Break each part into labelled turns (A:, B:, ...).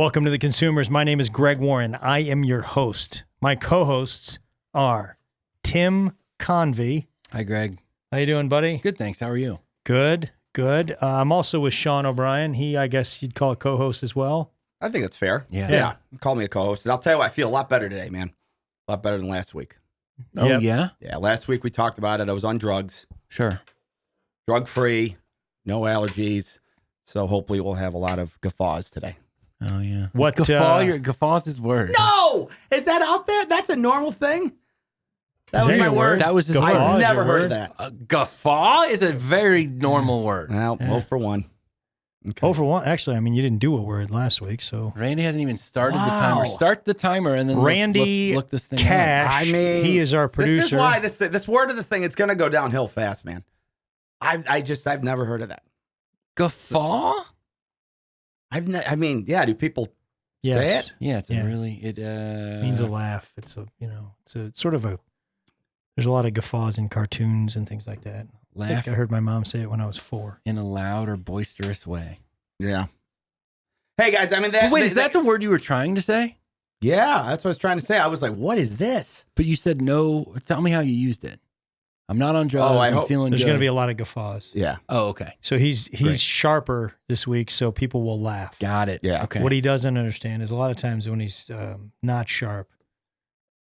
A: Welcome to The Consumers. My name is Greg Warren. I am your host. My co-hosts are Tim Convey.
B: Hi, Greg.
A: How you doing, buddy?
B: Good, thanks. How are you?
A: Good. I'm also with Sean O'Brien. He, I guess you'd call a co-host as well.
C: I think that's fair.
B: Yeah.
C: Call me a co-host. And I'll tell you what, I feel a lot better today, man. A lot better than last week.
B: Oh,
A: Yep.
B: yeah?
C: Yeah, last week we talked about it. I was on drugs.
B: Sure.
C: Drug-free, no allergies. So hopefully we'll have a lot of guffaws today.
B: Oh, yeah.
A: What,
B: Guffaw's his word.
C: No! Is that out there? That's a normal thing? That
A: Is
C: was
A: that
C: my
A: your
C: word.
A: word?
B: That was his
A: Guffaw
B: word.
C: I've
A: is
C: never
A: your
C: heard
A: word?
C: of that.
B: Guffaw is a very normal word.
C: Well,
A: Yeah.
C: 0 for 1. Okay.
A: Oh, for one. Actually, I mean, you didn't do a word last week, so.
B: Randy hasn't even started the
C: Wow.
B: timer. Start the timer and then
A: Randy
B: let's look this thing up.
A: Cash,
C: I mean,
A: he is our producer.
C: This is why this word of the thing, it's going to go downhill fast, man. I've never heard of that.
B: Guffaw?
C: Do people say it?
B: Yeah, it's
A: Yeah.
B: a really... It
A: means a laugh. It's a sort of a, there's a lot of guffaws in cartoons and things like that. I
B: laugh
A: think I heard my mom say it when I was 4.
B: in a loud or boisterous way.
C: Yeah. Hey, guys, I mean,
B: But wait, is that the word you were trying to say?
C: Yeah, that's what I was trying to say. I was like, what is this?
B: But you said no. Tell me how you used it. I'm not on drugs.
C: I
B: I'm
C: hope-
B: feeling
A: There's
B: good.
A: going to be a lot of guffaws.
C: Yeah.
B: Oh, okay.
A: So he's
B: Great.
A: sharper this week, so people will laugh.
B: Got it.
C: Yeah.
B: Okay.
A: What he doesn't understand is a lot of times when he's not sharp,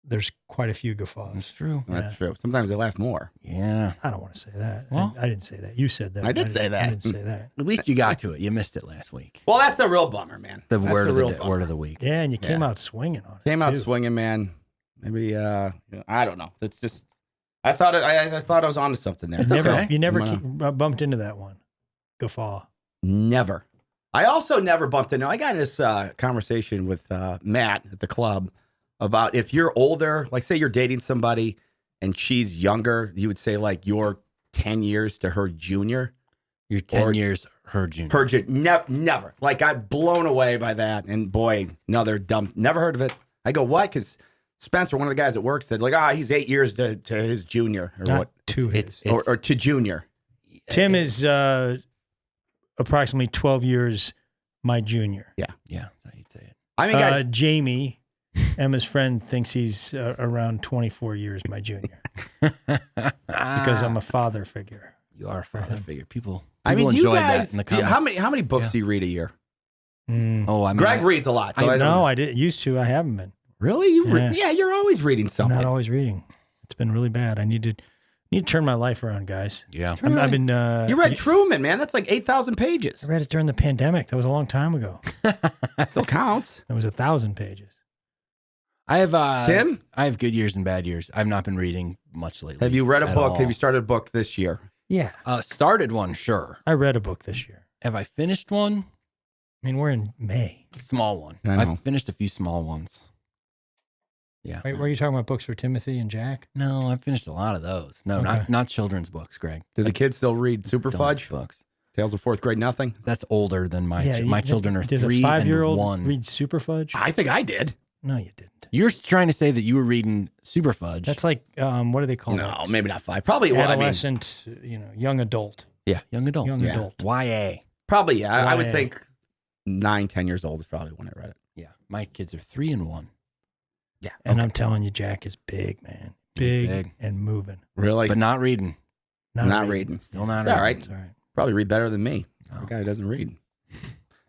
A: there's quite a few guffaws.
B: That's true.
C: That's true. Sometimes they laugh more.
B: Yeah.
A: I don't want to say that.
B: Well-
A: I didn't say that. You said that.
C: I did say that.
A: I didn't say that.
B: At least you got to it. You missed it last week.
C: Well, that's a real bummer, man.
B: The
C: That's
B: word
C: a
B: of
C: real
B: the
C: bummer.
B: word of the week.
A: Yeah, and you came
C: Yeah.
A: out swinging on it.
C: Came out
A: too.
C: swinging, man. Maybe, I don't know. It's just, I thought I was onto something there.
B: It's
A: Never,
B: okay.
A: You never
C: I'm gonna-
A: bumped into that one. Guffaw.
C: Never. I also never bumped into, I got in this conversation with Matt at the club about if you're older, like say you're dating somebody and she's younger, you would say like you're 10 years to her junior.
B: You're 10
C: Or-
B: years her junior.
C: Her junior. Never. Like I'm blown away by that. And boy, another dumb, never heard of it. I go, what? Because Spencer, one of the guys at work, said like, he's 8 years to his junior or
A: Not
C: what?
A: to his.
C: Or to junior.
A: Tim is approximately 12 years my junior.
B: Yeah, that's how you'd say it.
C: I mean, guys,
A: Jamie, Emma's friend, thinks he's around 24 years my junior because I'm a father figure.
B: You are a father figure. People
C: I mean, do you
B: enjoy
C: guys,
B: that in the
C: do you-
B: comments.
C: how many books
B: Yeah.
C: do you read a year?
B: Oh, I mean,
C: Greg reads a lot. So I don't
A: No,
C: know.
A: I did used to. I haven't been.
C: Really? You
A: Yeah.
C: yeah, you're always reading
A: I'm
C: something.
A: not always reading. It's been really bad. I need to turn my life around, guys.
B: Yeah.
A: I've been.
C: You read Truman, man. That's like 8,000 pages.
A: I read it during the pandemic. That was a long time ago.
C: Still counts.
A: It was 1,000 pages.
B: I have
C: Tim?
B: I have good years and bad years. I've not been reading much lately.
C: Have you read a
B: at
C: book?
B: all.
C: Have you started a book this year?
A: Yeah,
B: Started one? Sure.
A: I read a book this year.
B: Have I finished one?
A: I mean, we're in May.
B: Small one.
C: I know.
B: I've finished a few small ones. Yeah.
A: Wait, were you talking about books for Timothy and Jack?
B: No, I've finished a lot of those. No,
A: Okay.
B: not children's books, Greg.
C: Do the kids still read Super
B: Adult
C: Fudge?
B: books.
C: Tales of Fourth Grade Nothing?
B: That's older than my
A: Yeah,
B: my children are
A: Does
B: 3
A: a 5-year-old
B: and 1.
A: read Super Fudge?
C: I think I did.
A: No, you didn't.
B: You're trying to say that you were reading Super Fudge.
A: That's like what do they call
C: No,
A: that?
C: maybe not 5. Probably, well, I mean,
A: Adolescent, young adult.
B: yeah, young adult.
A: Young
C: Yeah.
A: adult.
B: YA.
C: probably, yeah. I would
A: YA.
C: think 9, 10 years old is probably when I read it.
B: Yeah, my kids are 3 and 1.
C: Yeah.
A: And I'm telling you, Jack is big, man. Big,
B: big.
A: and moving.
C: Really?
B: But not reading.
C: Not reading.
B: Still not
C: It's
B: reading.
C: all right.
A: It's all right.
C: Probably read better than me.
B: No.
C: The guy who doesn't read.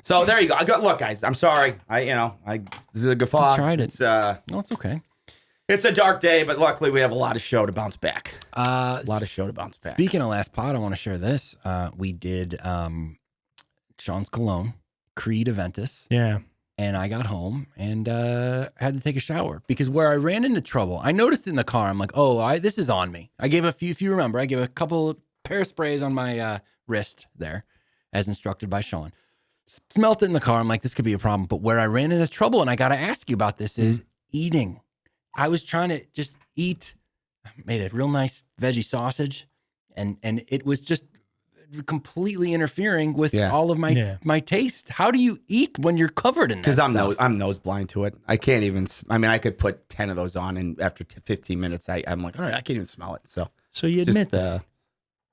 C: So there you go. Look, guys, I'm sorry. The guffaw.
B: Just tried it.
C: It's,
B: No, it's okay.
C: it's a dark day, but luckily we have a lot of show to bounce back.
B: A
C: A lot of show to bounce back.
B: Speaking of last pod, I want to share this. We did Sean's Cologne, Creed Aventus,
A: Yeah.
B: and I got home and had to take a shower because where I ran into trouble, I noticed in the car, I'm like, this is on me. I gave a few, if you remember, I gave a couple of pair of sprays on my wrist there as instructed by Sean. Smelt it in the car. I'm like, this could be a problem. But where I ran into trouble, and I got to ask you about this, is eating. I was trying to just eat, made a real nice veggie sausage, and it was just completely interfering with all of my taste. How do you eat when you're covered in that
C: Because
B: stuff?
C: I'm nose blind to it. I can't even. I mean, I could put 10 of those on, and after 15 minutes, I'm like, all right, I can't even smell it. So
A: So you admit that.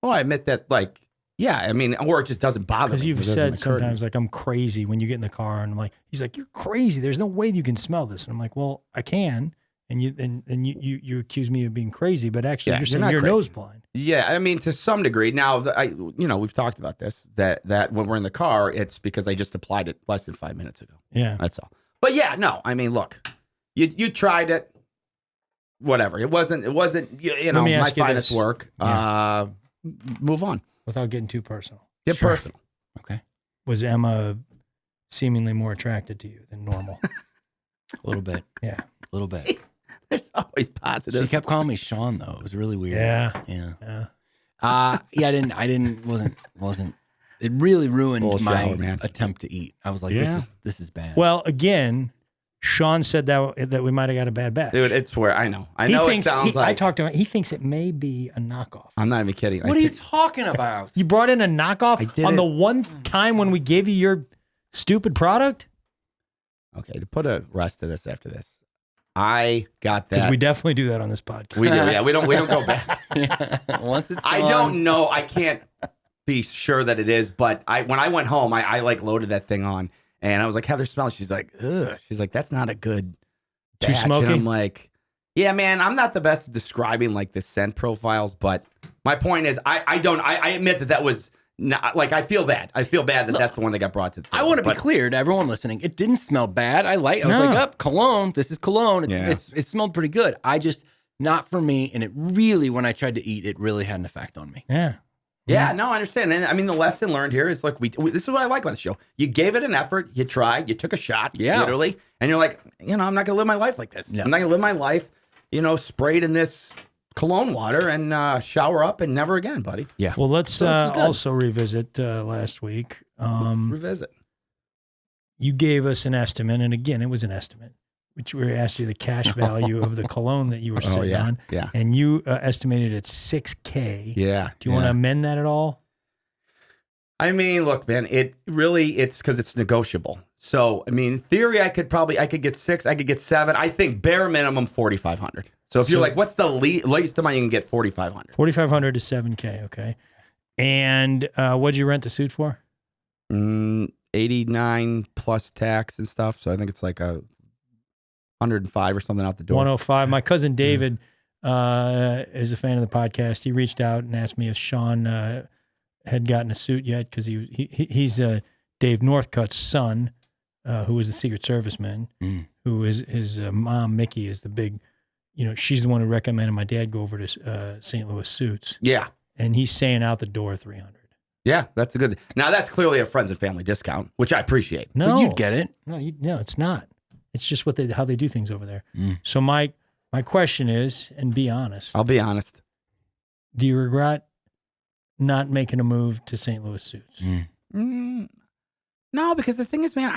C: I admit that. Like, Yeah, I mean, or it just doesn't bother me.
A: Because you've
C: It doesn't
A: said
C: occur to me.
A: sometimes, like, I'm crazy when you get in the car, and I'm like, he's like, you're crazy. There's no way you can smell this. And I'm like, well, I can. And you accuse me of being crazy, but actually,
C: Yeah,
A: you're
C: you're
A: saying
C: not
A: you're
C: crazy.
A: nose blind.
C: Yeah, I mean, to some degree. Now, we've talked about this, that when we're in the car, it's because I just applied it less than 5 minutes ago.
A: Yeah.
C: That's all. But yeah, no, I mean, look, you tried it, whatever. It wasn't you know,
A: me
C: my
A: ask you
C: finest
A: this.
C: work.
A: Yeah.
C: Move on.
A: Without getting too personal,
C: Get
B: Sure.
C: personal.
B: Okay.
A: was Emma seemingly more attracted to you than normal?
B: A little bit.
A: Yeah.
B: A little bit.
C: There's always
B: She
C: positive.
B: kept calling me Sean though. It was really weird.
A: Yeah.
B: Yeah.
A: Yeah.
B: I wasn't it really ruined
C: Little
B: my
C: shower, man.
B: attempt to eat. I was like,
A: Yeah.
B: this is bad.
A: Well, again, Sean said that we might have got a bad batch.
C: Dude, it's where I know
A: He
C: it
A: thinks,
C: sounds
A: I
C: like
A: talked to him. He thinks it may be a knockoff.
C: I'm not even kidding.
B: what are you talking about?
A: You brought in a knockoff
C: I did
A: on
C: it.
A: the one time when we gave you your stupid product?
C: Okay, to put a rest to this after this, I got
A: Because
C: that.
A: we definitely do that on this podcast.
C: We do. Yeah, we don't go back.
B: Once it's
C: I
B: gone-
C: don't know. I can't be sure that it is, but when I went home, I like loaded that thing on, and I was like, Heather, smell it. She's like, ugh. She's like, that's not a good
A: Too
C: batch.
A: smoky?
C: And I'm like, yeah, man, I'm not the best at describing like the scent profiles, but my point is, I admit that was not, like, I feel bad. I feel bad that that's the one that got brought to the
B: I
C: table,
B: want to be
C: but-
B: clear to everyone listening. It didn't smell bad. I was
A: No.
B: like, up cologne. This is cologne.
C: Yeah.
B: It smelled pretty good. I just not for me. And it really, when I tried to eat, it really had an effect on me.
A: Yeah.
C: Yeah, no, I understand. And I mean, the lesson learned here is like, we this is what I like about the show. You gave it an effort, you tried, you took a shot,
B: Yeah.
C: literally, and you're like, I'm not going to live my life like this.
B: No.
C: I'm not going to live my life, sprayed in this cologne water and shower up and never again, buddy.
B: Yeah.
A: Well, let's
C: So this is good.
A: also revisit last week.
C: Revisit.
A: You gave us an estimate, and again, it was an estimate, which we asked you the cash value of the cologne that you were sitting on,
C: Yeah.
A: and you estimated at $6,000.
C: Yeah.
A: Do you want to amend that at all?
C: I mean, look, man, it's because it's negotiable. So, I mean, in theory, I could get 6, I could get 7. I think bare minimum 4,500. So if you're like, what's the least amount you can get? 4,500.
A: 4,500 to $7,000. Okay. And what'd you rent the suit for?
C: 89 plus tax and stuff. So I think it's like a 105 or something out the door.
A: 105. My cousin David is a fan of the podcast. He reached out and asked me if Sean had gotten a suit yet, because he's Dave Northcutt's son, who was a Secret Serviceman, who is his mom, Mickey, is the big, she's the one who recommended my dad go over to St. Louis Suits.
C: Yeah.
A: And he's saying out the door 300.
C: Yeah, that's a good. Now that's clearly a friends and family discount, which I appreciate.
A: No,
B: But you'd get it.
A: No, it's not. It's just how they do things over there. So my question is, and be honest,
C: I'll be honest.
A: do you regret not making a move to St. Louis Suits?
C: No, because the thing is, man,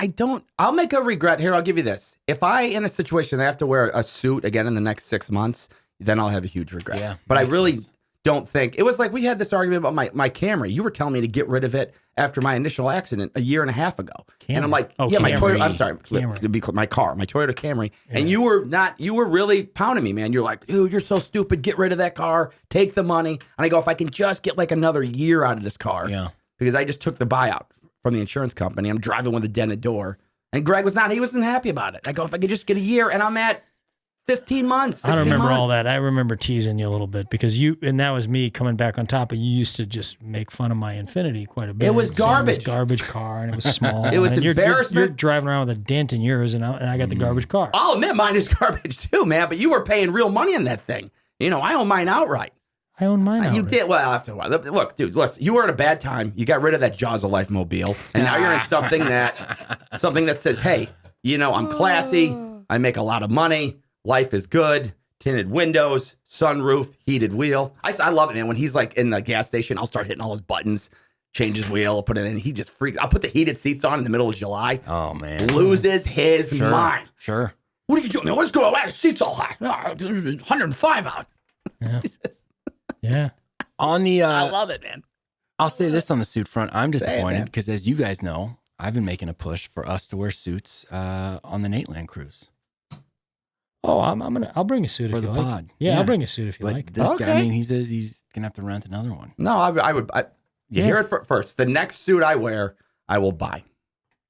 C: I'll make a regret here. I'll give you this. If I, in a situation, I have to wear a suit again in the next 6 months, then I'll have a huge regret.
B: Yeah,
C: but I
B: makes
C: really
B: sense.
C: don't think, it was like we had this argument about my Camry. You were telling me to get rid of it after my initial accident a year and a half ago. And I'm like,
A: Oh,
C: yeah, my
A: Camry.
C: Toyota, I'm sorry,
A: Camry.
C: to be clear, my car, my Toyota Camry. And you were really pounding me, man. You're like, dude, you're so stupid. Get rid of that car. Take the money. And I go, if I can just get like another year out of this car.
B: Yeah.
C: Because I just took the buyout from the insurance company. I'm driving with a dented door. And Greg he wasn't happy about it. I go, if I could just get a year, and I'm at 15 months, 16
A: I don't remember
C: months.
A: all that. I remember teasing you a little bit because and that was me coming back on top, and you used to just make fun of my Infinity quite a bit.
C: It was
A: saying
C: garbage.
A: It was garbage car, and it was small.
C: It was
A: and you're
C: embarrassment.
A: driving around with a dent in yours, and I got the garbage car.
C: I'll admit mine is garbage too, man, but you were paying real money on that thing. I own mine outright.
A: I own mine now.
C: You did. Well, after a while. Look, dude, listen, you were at a bad time. You got rid of that Jaws of Life mobile, and now you're in something that says, hey, I'm classy. I make a lot of money. Life is good. Tinted windows, sunroof, heated wheel. I love it, man. When he's like in the gas station, I'll start hitting all his buttons, change his wheel, put it in. He just freaks. I'll put the heated seats on in the middle of July.
B: Oh, man.
C: Loses his mind.
B: Sure.
C: What are you doing, man? What's going on? The seat's all hot. 105 out.
A: Yeah.
B: On the,
C: I love it, man.
B: I'll say this on the suit front. I'm
C: Say it,
B: disappointed
C: man.
B: because, as you guys know, I've been making a push for us to wear suits on the Nateland cruise
A: Oh, I'll bring a suit
B: for
A: if
B: the
A: you like.
B: pod.
A: Yeah, I'll bring a suit if you
B: But
A: like.
B: this guy,
C: Okay.
B: I mean, he says he's gonna have to rent another one.
C: No, I would. You hear it first. The next suit I wear, I will buy.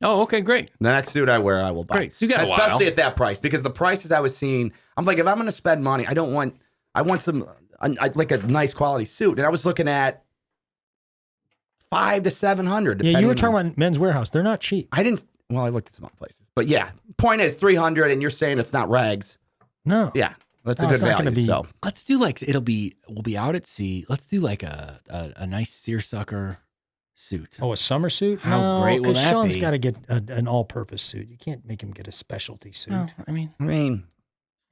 B: Oh, okay, great.
C: The next suit I wear, I will buy.
B: Great. So you got a while.
C: Especially at that price, because the prices I was seeing, I'm like, if I'm going to spend money, I want some, like a nice quality suit. And I was looking at $500 to $700.
A: Yeah, you were talking about Men's Warehouse. They're not cheap.
C: I looked at some other places. But yeah, point is $300, and you're saying it's not rags.
A: No.
C: Yeah, that's a good value. So
B: let's do like, we'll be out at sea. Let's do like a nice seersucker suit.
A: Oh, a summer suit?
B: How great will that
A: Sean's
B: be?
A: got to get an all-purpose suit. You can't make him get a specialty suit.
B: No, I mean,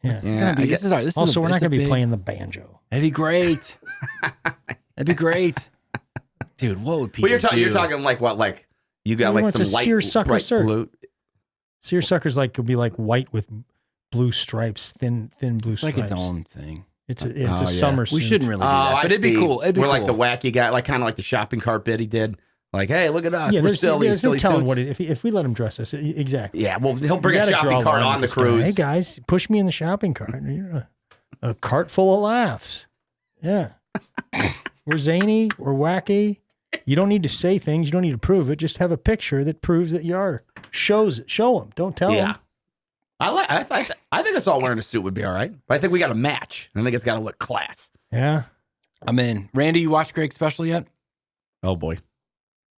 A: yeah.
B: it's gonna be. This is our. This
A: Also,
B: is a,
A: we're not going to be
B: big-
A: playing the banjo.
B: That'd be great. That'd be great, dude. What would people
C: you're
B: do?
C: You're talking like what? Like you got
A: He
C: like
A: wants
C: some
A: a
C: light
A: seersucker
C: bright
A: shirt.
C: blue.
A: Seersucker's like could be like white with blue stripes, thin blue
B: It's like
A: stripes.
B: its own thing.
A: It's a
C: yeah.
A: summer suit.
B: We shouldn't really do that,
C: I
B: but it'd be
C: see.
B: cool. It'd be
C: We're
B: cool.
C: like the wacky guy, like kind of like the shopping cart bit he did. Like, hey, look at us.
A: Yeah,
C: We're
A: there's no
C: silly
A: telling
C: suits.
A: what if we let him dress us. Exactly.
C: Yeah, well, he'll bring
A: You
C: a
A: gotta draw
C: shopping cart
A: line
C: on
A: with
C: the
A: this guy.
C: cruise.
A: Hey guys, push me in the shopping cart. You're a cart full of laughs. Yeah. We're zany. We're wacky. You don't need to say things. You don't need to prove it. Just have a picture that proves that you are. Shows it. Show them. Don't tell them.
C: I think us all wearing a suit would be all right. But I think we got to match. I think it's got to look class.
A: Yeah.
B: I'm in. Randy, you watched Greg's special yet?
C: Oh boy,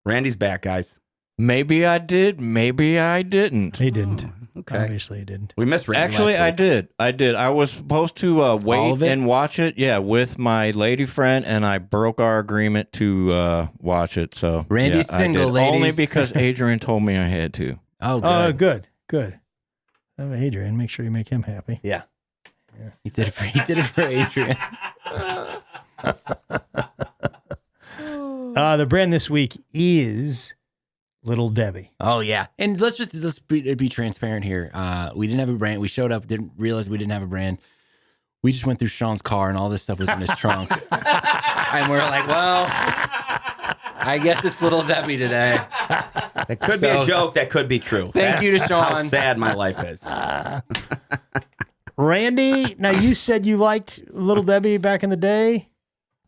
C: Randy's back, guys.
D: Maybe I did. Maybe I didn't.
A: He didn't.
C: Okay,
A: Obviously, he didn't.
C: we missed Randy.
D: Actually,
C: last week.
D: I did. I was supposed to wait
B: of it?
D: and watch it. Yeah, with my lady friend, and I broke our agreement to watch it. So
B: Randy's
D: yeah, I
B: single,
D: did.
B: ladies.
D: Only because Adrian told me I had to.
B: Oh, good.
A: Oh, good. Oh, Adrian, make sure you make him happy.
C: Yeah.
B: He did it for Adrian.
A: The brand this week is Little Debbie.
B: Oh yeah, and let's be transparent here. We didn't have a brand. We showed up, didn't realize we didn't have a brand. We just went through Sean's car, and all this stuff was in his trunk. And we're like, well, I guess it's Little Debbie today.
C: That could be a joke. That could be true.
B: Thank you to
C: That's
B: Sean.
C: How sad my life is.
A: Randy, now you said you liked Little Debbie back in the day.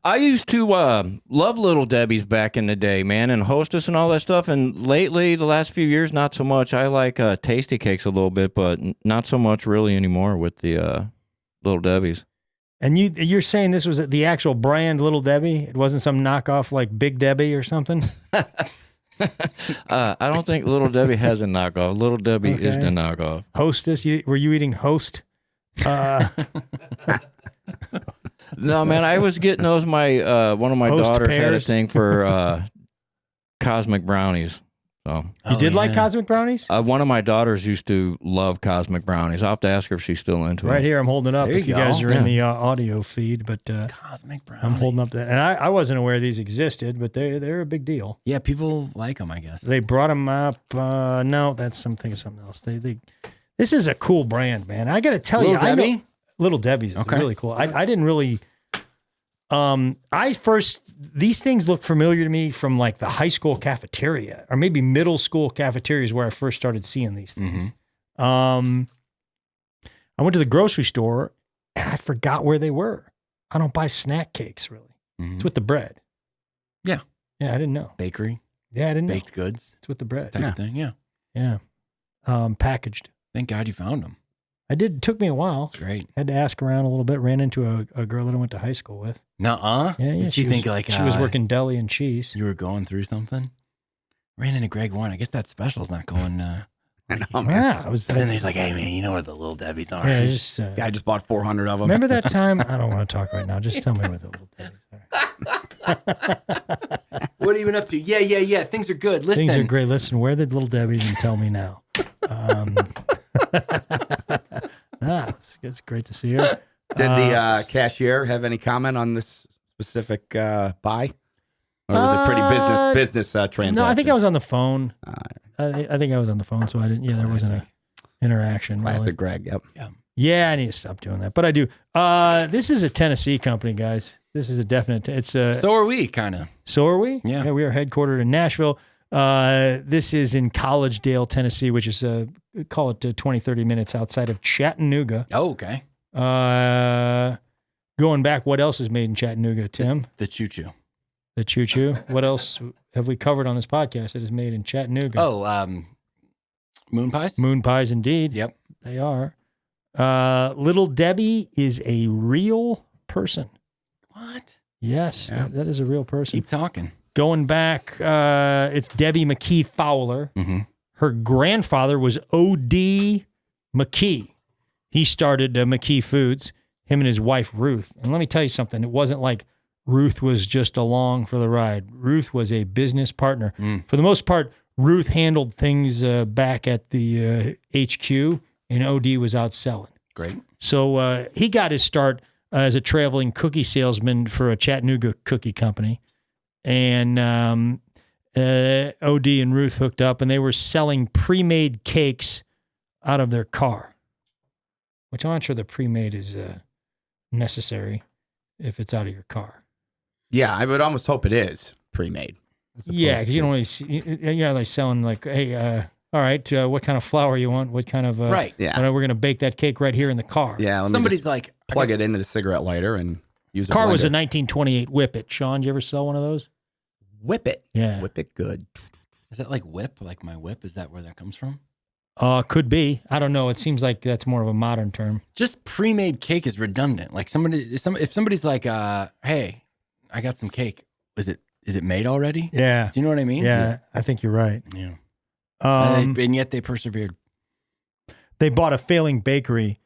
D: I used to love Little Debbie's back in the day, man, and Hostess and all that stuff. And lately, the last few years, not so much. I like Tasty Cakes a little bit, but not so much really anymore with the Little Debbie's.
A: And you're saying this was the actual brand Little Debbie? It wasn't some knockoff like Big Debbie or something?
D: I don't think Little Debbie has a knockoff. Little Debbie is
A: Okay.
D: the knockoff.
A: Hostess? Were you eating Host?
D: No, man, I was getting those. My one of my
A: Host
D: daughters had a
A: pears?
D: thing for cosmic brownies. So
A: You did like Cosmic Brownies?
D: one of my daughters used to love cosmic brownies. I'll have to ask her if she's still into
A: Right
D: it.
A: here, I'm holding it up
B: There
A: if
B: you
A: you guys
B: go.
A: are in the audio feed, but
B: Cosmic Brown.
A: I'm holding up that. And I wasn't aware these existed, but they're a big deal.
B: Yeah, people like them, I guess.
A: They brought them up. No, that's something else. This is a cool brand, man. I got to tell
B: Little
A: you, I know,
B: Debbie?
A: Little Debbie's is
B: Okay.
A: really cool. I didn't really. These things look familiar to me from like the high school cafeteria or maybe middle school cafeterias where I first started seeing these things. I went to the grocery store and I forgot where they were. I don't buy snack cakes really.
B: Mhm.
A: It's with the bread.
B: Yeah.
A: Yeah, I didn't know.
B: Bakery,
A: Yeah, I didn't know.
B: baked goods
A: It's with the bread.
B: type of thing. Yeah.
A: Yeah. Packaged.
B: Thank God you found them.
A: I did. It took me a while.
B: It's great.
A: Had to ask around a little bit. Ran into a girl that I went to high school with.
B: Nuh-uh.
A: Yeah, yeah.
B: Did you think like
A: she was working deli and cheese?
B: you were going through something? Ran into Greg Warren. I guess that special's not going.
C: I know, man.
A: Yeah, I was.
B: Then he's like, "Hey man, you know where the Little Debbie's are?"
A: Yeah, just.
C: Yeah, I just bought 400 of them.
A: Remember that time? I don't want to talk right now. Just tell me where the Little Debbie's are.
B: What are you been up to? Yeah. Things are good. Listen.
A: Things are great. Listen, where the Little Debbie's and tell me now. It's great to see her.
C: Did the cashier have any comment on this specific buy? Or was it pretty business transaction?
A: No, I think I was on the phone. I think I was on the phone, so I didn't. Yeah, there wasn't an interaction.
C: Classic
A: Really.
C: Greg, yep.
A: Yeah, I need to stop doing that, but I do. This is a Tennessee company, guys. This is a definite. It's
B: So are we, kind of.
A: So are we?
B: Yeah.
A: We are headquartered in Nashville. This is in Collegedale, Tennessee, which is call it 20, 30 minutes outside of Chattanooga.
B: Oh, okay.
A: Going back, what else is made in Chattanooga, Tim?
B: The choo choo.
A: The Choo Choo. What else have we covered on this podcast that is made in Chattanooga?
B: Oh, moon pies?
A: Moon pies, indeed.
B: Yep.
A: They are. Little Debbie is a real person.
B: What?
A: Yes, that is a real person.
B: Keep talking.
A: Going back, it's Debbie McKee Fowler.
B: Mm-hmm.
A: Her grandfather was O.D. McKee. He started McKee Foods, him and his wife, Ruth. And let me tell you something. It wasn't like Ruth was just along for the ride. Ruth was a business partner. For the most part, Ruth handled things back at the HQ, and O.D. was out selling.
B: Great.
A: So he got his start as a traveling cookie salesman for a Chattanooga cookie company. And O.D. and Ruth hooked up, and they were selling pre-made cakes out of their car, which I'm not sure the pre-made is necessary if it's out of your car.
C: Yeah, I would almost hope it is pre-made.
A: Yeah, because you don't really see, you're not like selling like, hey, all right, what kind of flour you want? What kind of,
B: Right.
C: Yeah.
A: we're going to bake that cake right here in the car.
C: Yeah, let me
B: Somebody's
C: just
B: like,
C: plug it into the cigarette lighter and use a
A: Car was a
C: blender.
A: 1928 Whippet. Sean, did you ever sell one of those?
C: Whip it.
A: Yeah.
C: Whip it good.
B: is that like whip? Like my whip? Is that where that comes from?
A: Could be. I don't know. It seems like that's more of a modern term.
B: Just pre-made cake is redundant. Like if somebody's like, hey, I got some cake. Is it made already?
A: Yeah.
B: Do you know what I mean?
A: Yeah, I think you're right.
B: Yeah.
A: Um,
B: And yet they persevered.
A: they bought a failing bakery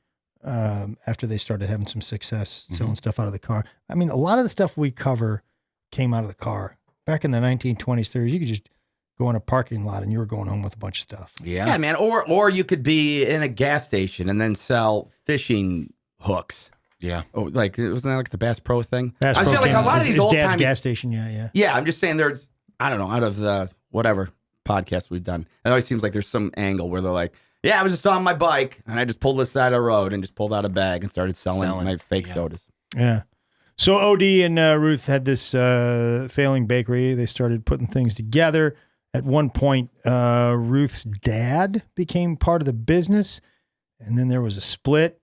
A: after they started having some success selling stuff out of the car. I mean, a lot of the stuff we cover came out of the car. Back in the 1920s, 30s, you could just go in a parking lot and you were going home with a bunch of stuff.
C: Yeah, man. Or you could be in a gas station and then sell fishing hooks.
B: Yeah.
C: Oh, like wasn't that like the Bass Pro thing?
A: Bass
C: I was
A: Pro
C: saying, like a
A: came-
C: lot of
A: his
C: these old
A: dad's
C: timey.
A: gas station. Yeah.
C: Yeah, I'm just saying there's, I don't know, out of the whatever podcast we've done, it always seems like there's some angle where they're like, yeah, I was just on my bike and I just pulled this side of the road and just pulled out a bag and started selling my fake sodas.
A: Yeah. So O.D. and Ruth had this failing bakery. They started putting things together. At one point, Ruth's dad became part of the business, and then there was a split,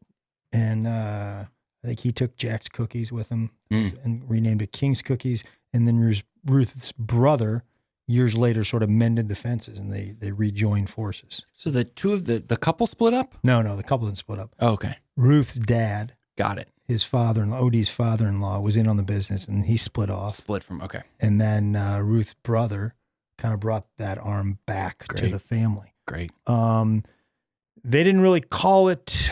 A: and I think he took Jack's Cookies with him and renamed it King's Cookies, and then Ruth's brother, years later, sort of mended the fences, and they rejoined forces.
B: So the two of the couple split up?
A: No, the couple didn't split up.
B: Oh, okay.
A: Ruth's dad,
B: Got it.
A: his father-in-law, O.D.'s father-in-law, was in on the business, and he split off.
B: Split from, okay.
A: And then Ruth's brother kind of brought that arm back to
B: Great.
A: the family.
B: Great.
A: They didn't really call it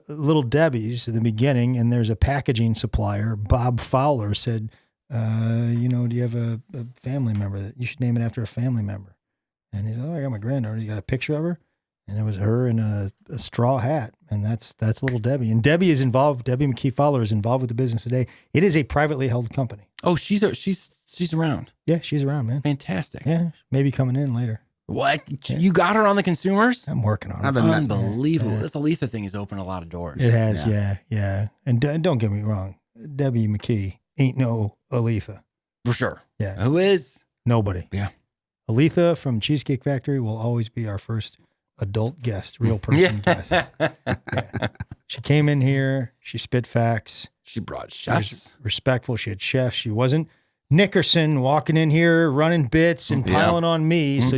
A: Little Debbie's in the beginning, and there's a packaging supplier, Bob Fowler, said, do you have a family member that you should name it after a family member? And he said, I got my granddaughter. You got a picture of her? And it was her in a straw hat, and that's Little Debbie. And Debbie is involved. Debbie McKee Fowler is involved with the business today. It is a privately held company.
B: Oh, she's around.
A: Yeah, she's around, man.
B: Fantastic.
A: Yeah, maybe coming in later.
B: What? You got her on the consumers?
A: I'm working on it.
C: I've been
B: Unbelievable.
A: Yeah.
B: This Aletha thing has opened a lot of doors.
A: It has, yeah. And don't get me wrong, Debbie McKee ain't no Aletha.
B: For sure.
A: Yeah,
B: Who is?
A: nobody.
B: Yeah.
A: Aletha from Cheesecake Factory will always be our first adult guest, real person guest. Yeah. She came in here. She spit facts.
B: She brought
A: She was
B: chefs.
A: respectful. She had chefs. She wasn't Nickerson walking in here running bits and piling on me. So so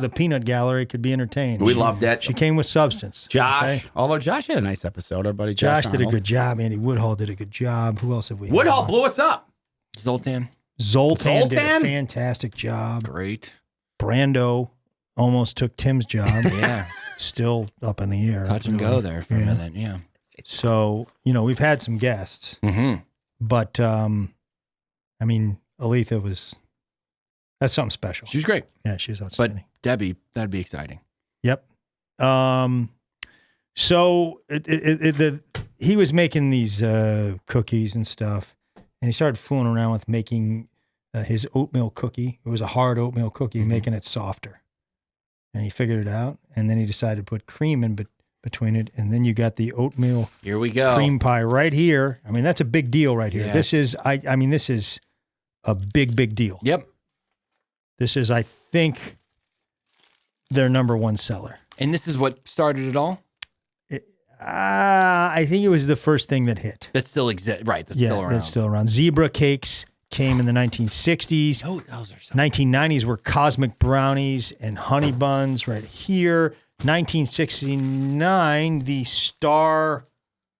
A: the peanut gallery could be entertained.
C: We loved that.
A: She came with substance.
C: Josh,
A: okay?
C: although Josh had a nice episode, our buddy
A: Josh
C: Josh
A: did a
C: Arnold.
A: good job. Andy Woodhull did a good job. Who else have we?
C: Woodhull
A: had?
C: blew us up.
B: Zoltan.
A: Zoltan did a
C: Zoltan?
A: fantastic job.
B: Great.
A: Brando almost took Tim's job.
B: Yeah.
A: Still up in the air.
B: Touch and
A: really.
B: go there for a minute. Yeah.
A: So, we've had some guests,
B: Mm-hmm.
A: but Aletha that's something special.
B: She was great.
A: Yeah, she was
B: But
A: outstanding.
B: Debbie, that'd be exciting.
A: Yep. So he was making these cookies and stuff, and he started fooling around with making his oatmeal cookie. It was a hard oatmeal cookie, making it softer. And he figured it out, and then he decided to put cream in between it, and then you got the oatmeal
B: Here we go.
A: cream pie right here. I mean, that's a big deal right here.
B: Yes.
A: This is this is a big deal.
B: Yep.
A: This is, I think, their number one seller.
B: And this is what started it all?
A: I think it was the first thing that hit.
B: That still exists. Right. That's still around.
A: That's still around. Zebra cakes came in the 1960s.
B: Oh, those are so
A: 1990s were Cosmic Brownies and Honey Buns right here. 1969, the Star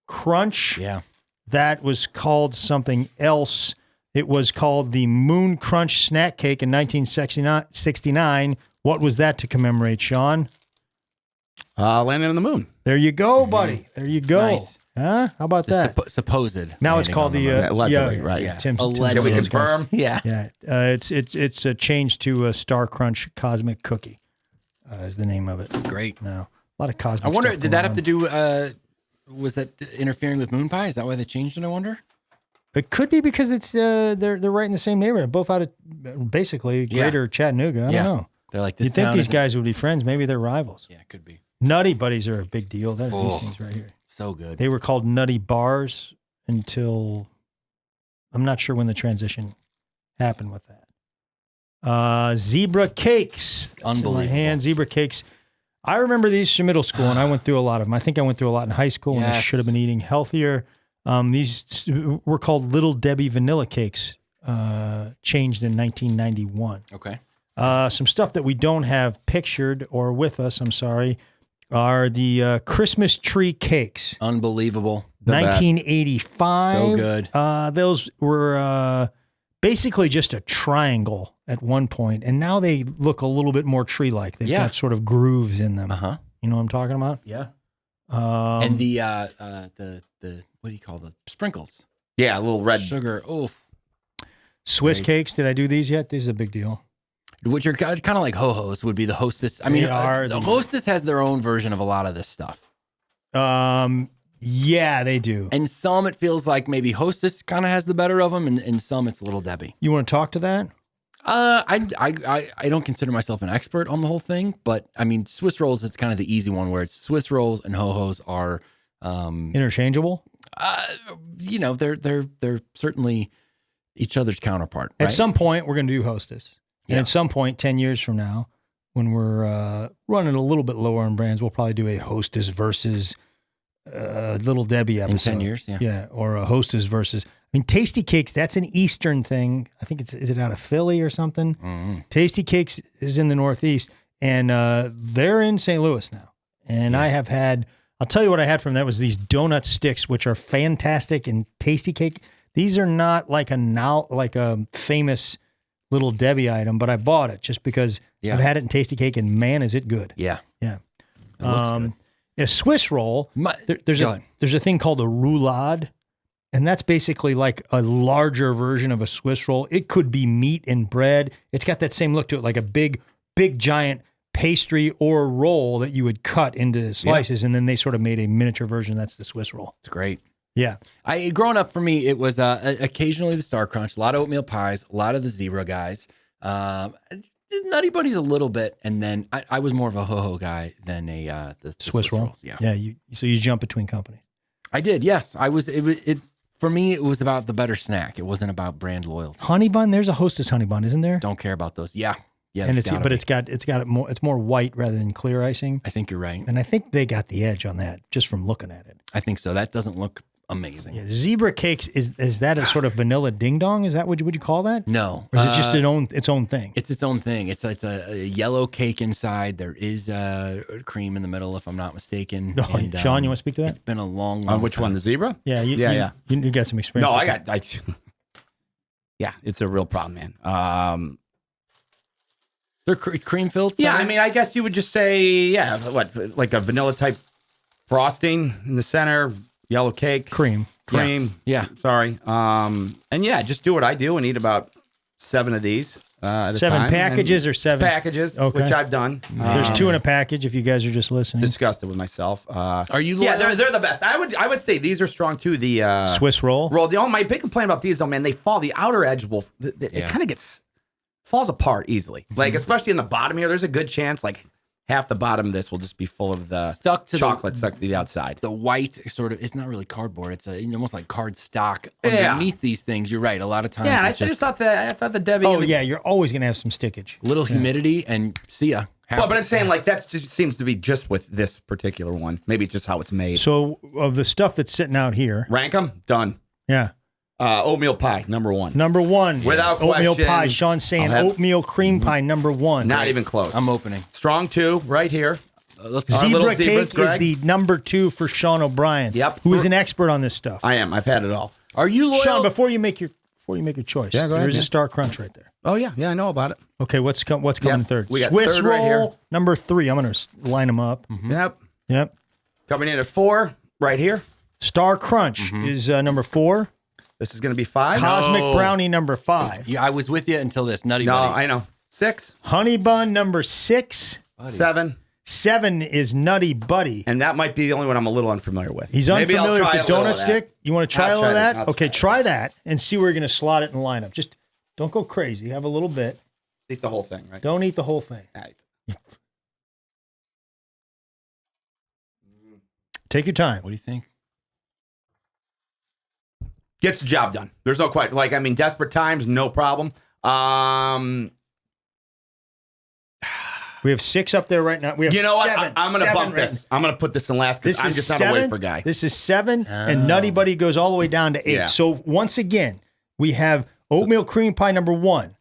A: Crunch.
B: Yeah.
A: That was called something else. It was called the Moon Crunch Snack Cake in 1969. What was that to commemorate, Sean?
C: Landing on the moon.
A: There you go, buddy. There you go.
B: Nice.
A: Huh? How about that?
B: Supposed.
A: Now it's
B: landing
A: called
B: on
A: the
B: moon.
C: Allegedly, right.
B: Yeah.
A: Tim,
B: Allegedly.
C: Can we
A: those guys.
C: confirm?
B: Yeah.
A: Yeah, it's a change to a Star Crunch Cosmic Cookie, is the name of it.
B: Great.
A: No, a lot of cosmic.
B: I wonder,
A: stuff
B: did that
A: going
B: have to do? Was that interfering with moon pie? Is that why they changed it? I wonder.
A: It could be because it's they're right in the same neighborhood, both out of basically Greater Chattanooga. I don't know.
B: They're like this.
A: You'd think
B: town
A: these
B: isn't-
A: guys would be friends. Maybe they're rivals.
B: Yeah, it could be.
A: Nutty Buddies are a big deal. These things right here.
B: So good.
A: They were called Nutty Bars until I'm not sure when the transition happened with that. Zebra Cakes. That's in my
B: Unbelievable.
A: hand. Zebra Cakes. I remember these from middle school, and I went through a lot of them. I think I went through a lot in high school, and I
B: Yes.
A: should have been eating healthier. These were called Little Debbie Vanilla Cakes, changed in 1991.
B: Okay.
A: Some stuff that we don't have pictured or with us, I'm sorry, are the Christmas tree cakes.
B: Unbelievable.
C: The best.
A: 1985.
B: So good.
A: Those were basically just a triangle at one point, and now they look a little bit more tree-like. They've got sort of grooves in them.
B: Uh-huh.
A: You know what I'm talking about?
B: Yeah.
A: And
B: And the what do you call the sprinkles?
C: Yeah, a little red.
B: Sugar. Oof.
A: Swiss
B: Great.
A: cakes. Did I do these yet? This is a big deal.
B: Which are kind of like ho-hos would be the Hostess. I mean,
A: They are
B: the
A: the-
B: Hostess has their own version of a lot of this stuff.
A: Yeah, they do.
B: And some it feels like maybe Hostess kind of has the better of them, and some it's Little Debbie.
A: You want to talk to that?
B: I don't consider myself an expert on the whole thing, but I mean, Swiss rolls is kind of the easy one where it's Swiss rolls and ho-hos are,
A: Interchangeable?
B: they're certainly each other's counterpart. Right?
A: At some point, we're going to do Hostess. And
B: Yeah.
A: at some point, 10 years from now, when we're running a little bit lower on brands, we'll probably do a Hostess versus Little Debbie episode.
B: in 10 years, yeah.
A: Yeah, or a Hostess versus. I mean, Tasty Cakes, that's an Eastern thing. I think is it out of Philly or something?
B: Mhm.
A: Tasty Cakes is in the Northeast, and they're in St. Louis now. And I have had, I'll tell you what I had from that was these donut sticks, which are fantastic and Tasty Cake. These are not like a famous Little Debbie item, but I bought it just because
B: Yeah.
A: I've had it in Tasty Cake, and man, is it good.
B: Yeah.
A: Yeah.
B: It looks good.
A: A Swiss roll, there's
B: go ahead.
A: a thing called a roulade, and that's basically like a larger version of a Swiss roll. It could be meat and bread. It's got that same look to it, like a big giant pastry or roll that you would cut into slices, and then they sort of made a miniature version. That's the Swiss roll.
B: It's great.
A: Yeah.
B: Growing up for me, it was occasionally the Star Crunch, a lot of oatmeal pies, a lot of the Zebra guys, Nutty Buddies a little bit, and then I was more of a ho-ho guy than the
A: Swiss roll.
B: rolls. Yeah,
A: Yeah. So you jump between companies.
B: I did. Yes, I was. It for me, it was about the better snack. It wasn't about brand loyalty.
A: Honey bun. There's a Hostess honey bun, isn't there?
B: Don't care about those. Yeah,
A: And
B: there's gotta be.
A: it's got it more. It's more white rather than clear icing.
B: I think you're right.
A: And I think they got the edge on that just from looking at it.
B: I think so. That doesn't look amazing.
A: Yeah, Zebra Cakes is that a sort of vanilla ding dong? Is that would you call that?
B: No,
A: Or is it just its own thing?
B: It's its own thing. It's a yellow cake inside. There is cream in the middle, if I'm not mistaken.
A: No,
B: And,
A: Sean, you want to speak to that?
B: It's been a long
C: On which
B: time.
C: one? The zebra?
A: Yeah,
C: Yeah.
A: You got some experience.
C: No,
A: with
C: I
A: that.
C: got. Yeah, it's a real problem, man.
B: They're cream filled.
C: Yeah, I mean, I guess you would just say, what, like a vanilla type frosting in the center, yellow cake,
A: cream.
B: Yeah.
C: Sorry. And yeah, just do what I do and eat about 7 of these. At a
A: 7
C: time.
A: packages
C: And
A: or 7?
C: packages,
A: Okay.
C: which I've done.
A: There's 2 in a package. If you guys are just listening,
C: Disgusted with myself.
B: Are you?
C: Yeah,
B: loyal?
C: they're the best. I would say these are strong too. The
A: Swiss roll.
C: My big complaint about these though, man, they fall. The outer edge will. It kind of falls apart easily. Like especially in the bottom here, there's a good chance like half the bottom of this will just be full of the
B: Stuck to
C: chocolate stuck to the outside.
B: The white sort of. It's not really cardboard. It's almost like card stock
C: Yeah.
B: underneath these things. You're right. A lot of times.
C: Yeah, I
B: it's
C: just thought the Debbie.
A: Oh
C: and the,
A: yeah, you're always gonna have some stickage.
B: little humidity and see ya.
C: But I'm saying like that just seems to be just with this particular one. Maybe it's just how it's made.
A: So of the stuff that's sitting out here,
C: Rank them, done.
A: yeah,
C: Oatmeal pie, number one.
A: Number one.
C: Without
A: oatmeal
C: question.
A: pie. Sean's saying
C: I'll have-
A: oatmeal cream pie, number one.
C: Not even close.
B: I'm opening.
C: Strong 2 right here.
B: Let's
C: Our little
A: Zebra
C: zebras,
A: cake is
C: Greg.
A: the number 2 for Sean O'Brien.
C: Yep.
A: Who is an expert on this stuff.
C: I am. I've had it all.
B: Are you loyal?
A: Sean, before you make your choice,
C: Yeah, go ahead,
A: there's
C: man.
A: a Star Crunch right there.
C: Oh, yeah. Yeah, I know about it.
A: Okay, what's coming
C: Yep.
A: third?
C: We got
A: Swiss
C: third right here.
A: roll, number 3. I'm going to line them up.
C: Yep.
A: Yep.
C: Coming in at 4 right here.
A: Star Crunch is number 4.
C: This is going to be 5.
A: Cosmic Brownie, number 5.
B: Yeah, I was with you until this. Nutty
C: No,
B: Buddies.
C: I know. 6,
A: Honey Bun, number 6.
C: 7.
A: 7 is Nutty Buddy.
C: And that might be the only one I'm a little unfamiliar with.
A: He's
C: Maybe I'll
A: unfamiliar with
C: try
A: the
C: a little
A: donut
C: of that.
A: stick. You want to try
C: I'll
A: all of
C: try
A: that?
C: that. I'll
A: Okay,
C: try
A: try that and see where you're going to slot it in the lineup. Just don't go crazy. Have a little bit.
C: Eat the whole thing, right?
A: Don't eat the whole thing.
C: All right.
A: Take your time.
B: What do you think?
C: Gets the job done. There's no quite like, I mean, desperate times, no problem.
A: We have 6 up there right now. We have
C: You know what?
A: 7.
C: I'm going to
A: 7
C: bump
A: right
C: this. I'm going to put this in last because
A: This
C: I'm
A: is
C: just
A: 7.
C: not a wafer guy.
A: This is 7, and Nutty Buddy goes all the way down to 8.
C: Yeah.
A: So once again, we have oatmeal cream pie number 1.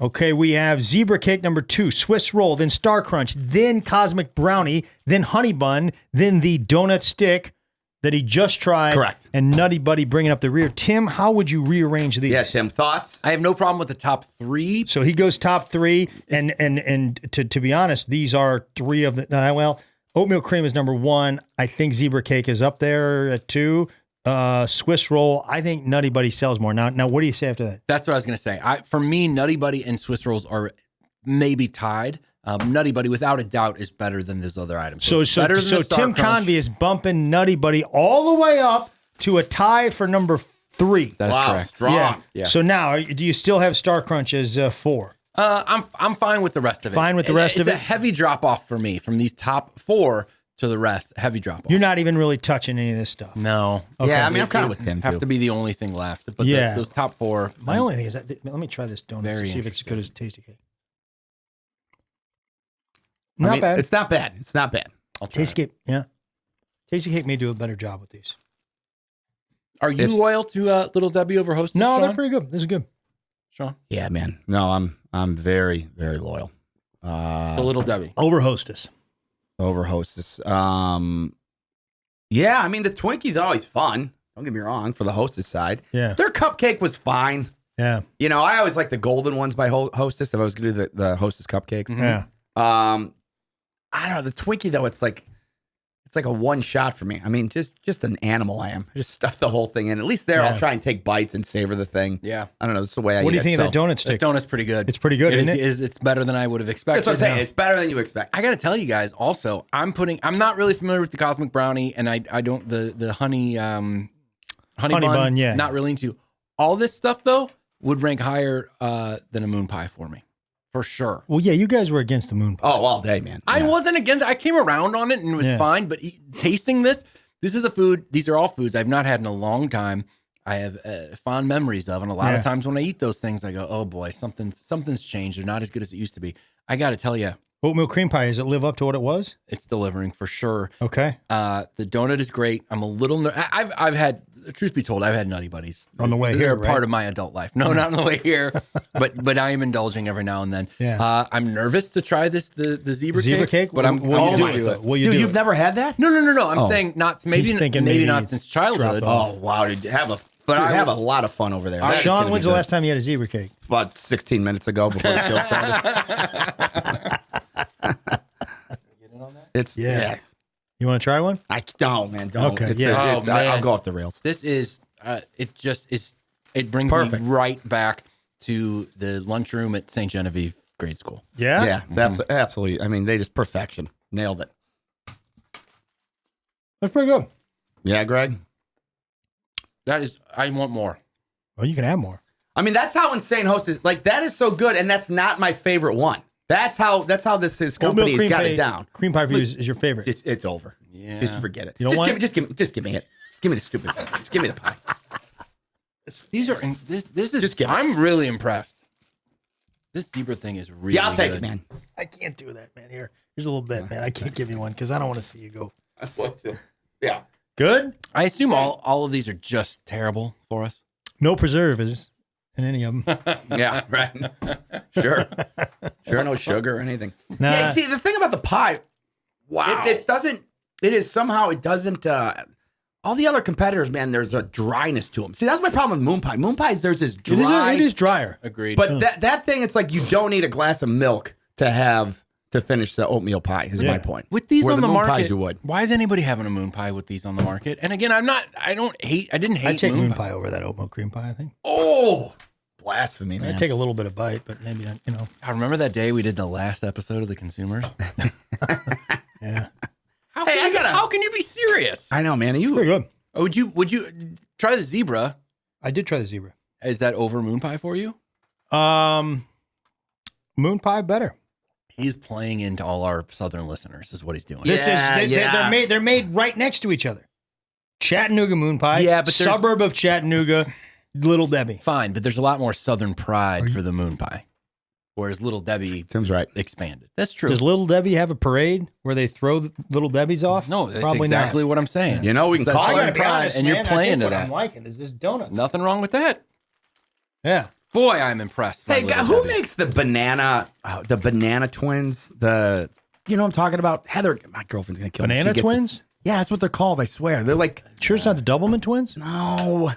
A: Okay, we have zebra cake number 2, Swiss roll, then Star Crunch, then Cosmic Brownie, then Honey Bun, then the donut stick that he just tried.
C: Correct.
A: And Nutty Buddy bringing up the rear. Tim, how would you rearrange these?
C: Yeah, Tim, thoughts?
B: I have no problem with the top 3.
A: So he goes top 3, and to be honest, these are 3 of the well. Oatmeal cream is number 1. I think zebra cake is up there at 2. Swiss roll. I think Nutty Buddy sells more. Now, what do you say after that?
B: That's what I was going to say. For me, Nutty Buddy and Swiss Rolls are maybe tied. Nutty Buddy, without a doubt, is better than those other items.
A: So
B: it's better than the Star
A: Tim
B: Crunch.
A: Convey is bumping Nutty Buddy all the way up to a tie for number 3.
B: That is correct.
C: Strong.
A: Yeah. So now, do you still have Star Crunch as 4?
B: I'm fine with the rest of it.
A: Fine with the rest of
B: It's
A: it?
B: a heavy drop off for me from these top 4 to the rest. Heavy drop off.
A: You're not even really touching any of this stuff.
B: No.
C: Yeah, I mean, I'm
B: It
C: kind of
B: would
C: with Tim,
B: have
C: too.
B: to be the only thing left. But
A: Yeah.
B: those top 4.
A: My only thing is that let me try this donut
B: Very
A: to see if it's as good as Tasty Cake.
C: I
A: Not
C: mean,
A: bad.
C: It's not bad. It's not bad.
B: I'll try
A: Tasty
B: it.
A: Cake, yeah. Tasty Cake may do a better job with these.
B: Are you
C: It's-
B: loyal to Little Debbie over Hostess?
A: No,
B: Sean?
A: they're pretty good. This is good.
B: Sean?
C: Yeah, man. No, I'm very, very loyal.
B: The Little Debbie.
A: Over Hostess.
C: Over Hostess. Yeah, I mean, the Twinkie's always fun. Don't get me wrong, for the Hostess side.
A: Yeah.
C: Their cupcake was fine.
A: Yeah.
C: You know, I always like the golden ones by Hostess if I was going to do the Hostess cupcakes.
A: Yeah.
C: I don't know. The Twinkie, though, it's like a one shot for me. I mean, just an animal I am. I just stuff the whole thing in. At least there,
A: Yeah.
C: I'll try and take bites and savor the thing.
B: Yeah.
C: I don't know. It's the way I
A: What do
C: eat
A: you think
C: it,
A: of that donut
B: The
A: stick?
B: donut's pretty good.
A: It's pretty good, isn't it?
B: It's better than I would have expected.
C: That's what I'm saying. It's better than you expect.
B: I got to tell you guys also, I'm not really familiar with the Cosmic Brownie, and I don't, the honey bun,
A: yeah.
B: not really into. All this stuff, though, would rank higher than a moon pie for me. For sure.
A: Well, yeah, you guys were against the moon pie.
C: Oh, all day, man.
B: I
C: Yeah.
B: wasn't against it. I came around on it and it was
A: Yeah.
B: fine, but tasting this is a food. These are all foods I've not had in a long time. I have fond memories of, and a lot
A: Yeah.
B: of times when I eat those things, I go, "Oh boy, something's changed. They're not as good as it used to be." I got to tell you,
A: Oatmeal cream pie, does it live up to what it was?
B: it's delivering for sure.
A: Okay.
B: The donut is great. I'm a little. I've had. Truth be told, I've had Nutty Buddies
A: On the way
B: They're
A: here,
B: a part
A: right?
B: of my adult life. No, not on the way here, but I am indulging every now and then.
A: Yeah.
B: I'm nervous to try the zebra
A: Zebra cake?
B: but I'm
A: Will
B: going
A: you
B: to
A: do
B: do
A: it,
B: it.
A: though? Will you
C: Dude,
A: do
C: you've
A: it?
C: never had that?
B: No. I'm
C: Oh.
B: saying not
A: He's
B: maybe
A: thinking
B: maybe
A: maybe
B: not
A: it's
B: since childhood.
A: dropped
C: Oh, wow. Dude, have a
B: But
C: lot of fun over there. That is
A: Sean,
C: gonna
A: when's
C: be
A: the
C: good.
A: last time you had a zebra cake?
C: About 16 minutes ago before the show started. It's
A: Yeah. You want to try one?
C: I don't, man. Don't.
A: Okay,
C: It's,
A: yeah.
C: it's,
B: Oh,
C: I'll
B: man.
C: go off the rails.
B: This is it. Just is. It brings
C: Perfect.
B: me right back to the lunchroom at St. Genevieve grade school.
A: Yeah?
C: Yeah, it's absolutely. I mean, they just perfection. Nailed it.
A: That's pretty good.
C: Yeah, Greg.
B: That is. I want more.
A: Well, you can have more.
C: I mean, that's how Insane Host is. Like, that is so good, and that's not my favorite one. That's how this company has got it down.
A: Cream pie for you is your favorite.
C: It's over.
B: Yeah.
C: Just forget it.
A: You don't want it?
C: Just give me it. Just give me the stupid thing. Just give me the pie.
B: These are. This is.
C: Just give it.
B: I'm really impressed. This zebra thing is really.
C: Yeah, I'll take
B: good.
C: it, man.
A: I can't do that, man. Here's a little bit, man. I can't give you one because I don't want to see you go.
C: Yeah.
A: Good?
B: I assume all of these are just terrible for us.
A: No preservatives in any of them.
C: Yeah, right. Sure. No sugar or anything.
A: Nah.
C: Yeah, see, the thing about the pie, it doesn't, all the other competitors, man, there's a dryness to them. See, that's my problem with moon pie. Moon pies, there's this dry.
A: It is drier.
B: Agreed.
C: But that thing, it's like you don't need a glass of milk to finish the oatmeal pie, is my point.
B: With these
C: Where
B: on the
C: moon
B: market,
C: pies you would.
B: why is anybody having a moon pie with these on the market? And again, I didn't hate
A: I'd take moon pie over that oatmeal cream pie, I think.
C: Oh, blasphemy, man.
A: I'd take a little bit of bite, but maybe,
B: I remember that day we did the last episode of The Consumers.
A: yeah.
B: How can you be serious?
C: I know, man.
A: Pretty good.
B: Oh, would you try the zebra?
A: I did try the zebra.
B: Is that over moon pie for you?
A: Moon pie better.
B: He's playing into all our southern listeners, is what he's doing.
A: They're made right next to each other. Chattanooga moon pie.
B: Yeah, but
A: suburb of Chattanooga, Little Debbie.
B: Fine, but there's a lot more southern pride for the moon pie, whereas Little Debbie
C: Tim's right.
B: expanded. That's true.
A: Does Little Debbie have a parade where they throw the Little Debbies off?
B: No, that's
A: Probably
B: exactly
A: not.
B: what I'm saying.
C: You know, we can
B: That's
C: call
B: southern
C: it.
B: pride, and you're playing to
A: what
B: that.
A: I'm liking is this donuts.
B: Nothing wrong with that.
A: Yeah.
B: Boy, I'm impressed. by
C: Hey,
B: Little
C: who
B: Debbie.
C: makes the banana twins? You know what I'm talking about? Heather, my girlfriend's going to kill me.
A: Banana
C: She gets
A: twins?
C: it. Yeah, that's what they're called. I swear. They're like,
A: Sure it's not the Doublemint twins?
C: no.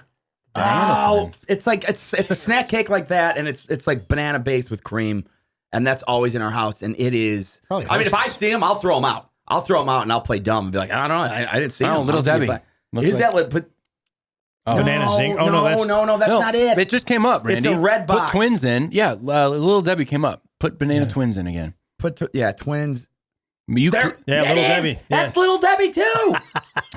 B: Banana twins.
C: It's like, it's a snack cake like that. And it's like banana based with cream. And that's always in our house. And it is,
A: Probably
C: I mean, if I
A: Hershey's.
C: see them, I'll throw them out. I'll throw them out and I'll play dumb and be like, I don't know. I didn't see
B: Oh,
C: them.
B: Little Debbie. Looks
C: Is
B: like-
C: that, but
A: Banana zing. Oh, no, that's
C: that's not it.
B: It just came up, Randy.
C: It's a red box.
B: Put twins in. Yeah, Little Debbie came up. Put banana twins in again.
C: Twins.
B: You
C: They're-
A: Yeah,
C: it
A: Little
C: is.
A: Debbie. Yeah.
C: That's Little Debbie too.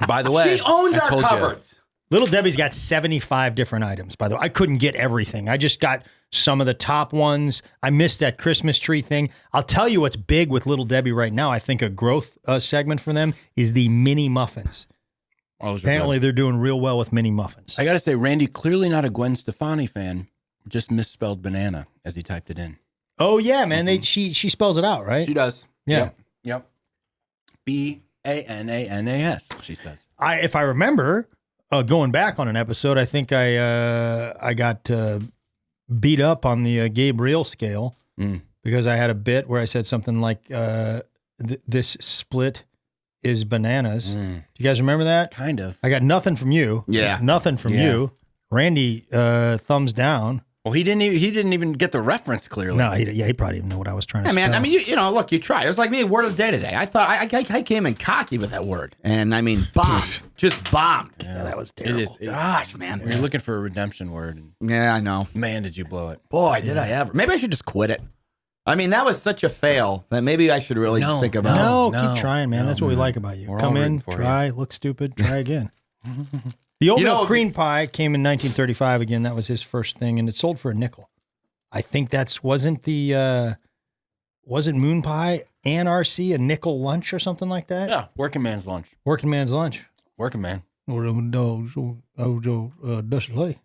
B: by the way,
C: She owns
B: I
C: our
B: told you.
C: cupboards.
A: Little Debbie's got 75 different items, by the way. I couldn't get everything. I just got some of the top ones. I missed that Christmas tree thing. I'll tell you what's big with Little Debbie right now. I think a growth segment for them is the mini muffins.
B: Oh, those are
A: Apparently,
B: good.
A: they're doing real well with mini muffins.
B: I got to say, Randy, clearly not a Gwen Stefani fan. Just misspelled banana as he typed it in.
A: Oh, yeah, man. She spells it out, right?
B: She does.
A: Yeah.
B: Yep. Bananas, she says.
A: If I remember, going back on an episode, I think I got beat up on the Gabriel scale because I had a bit where I said something like, this split is bananas. Do you guys remember that?
B: Kind of.
A: I got nothing from you.
C: Yeah.
A: Nothing from
B: Yeah.
A: you. Randy, thumbs down.
B: Well, he didn't even get the reference clearly.
A: No, he probably didn't know what I was trying to
C: Yeah, man.
A: spell.
C: I mean, you know, look, you try. It was like me, word of the day today. I thought I came in cocky with that word, and I mean, bombed, just bombed.
A: Yeah, that was
B: It
A: terrible.
B: is.
C: Gosh, man.
B: You're looking for a redemption word. And
C: Yeah, I know.
B: man, did you blow it.
C: Boy, did I ever. Maybe I should just quit it. I mean, that was such a fail that maybe I should really just think about.
A: No,
B: No,
A: keep trying, man.
B: no,
A: That's what we
B: man.
A: like about you.
B: We're
A: Come
B: all
A: in,
B: rooting for
A: try, look stupid, try again. The oatmeal
C: know,
A: cream pie came in 1935 again. That was his first thing, and it sold for a nickel. I think wasn't Moon Pie and RC a nickel lunch or something like that?
B: Yeah, working man's lunch.
A: Working man's lunch.
B: Working man.
A: You
B: You know,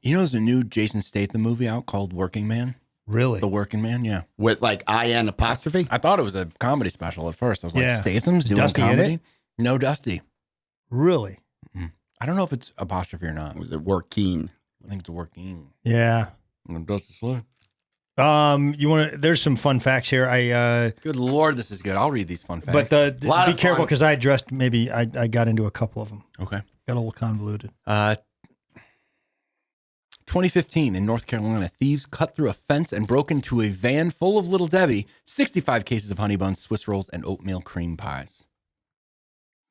B: there's a new Jason Statham movie out called Working Man.
A: Really?
B: The Working Man, yeah.
C: With like IN apostrophe.
B: I thought it was a comedy special at first. I was like,
A: Yeah.
B: Statham's
A: Is
B: doing
A: Dusty in
B: comedy?
A: it?
B: No, Dusty.
A: Really?
B: I don't know if it's apostrophe or not.
C: Was it working?
B: I think it's working.
A: Yeah.
B: Dusty Slay.
A: There's some fun facts here.
B: Good Lord, this is good. I'll read these fun facts.
A: But
C: Lot
A: be
C: of
A: careful
C: fun.
A: because I addressed I got into a couple of them.
B: okay.
A: Got a little convoluted.
B: 2015 in North Carolina, thieves cut through a fence and broke into a van full of Little Debbie, 65 cases of honey buns, Swiss rolls, and oatmeal cream pies.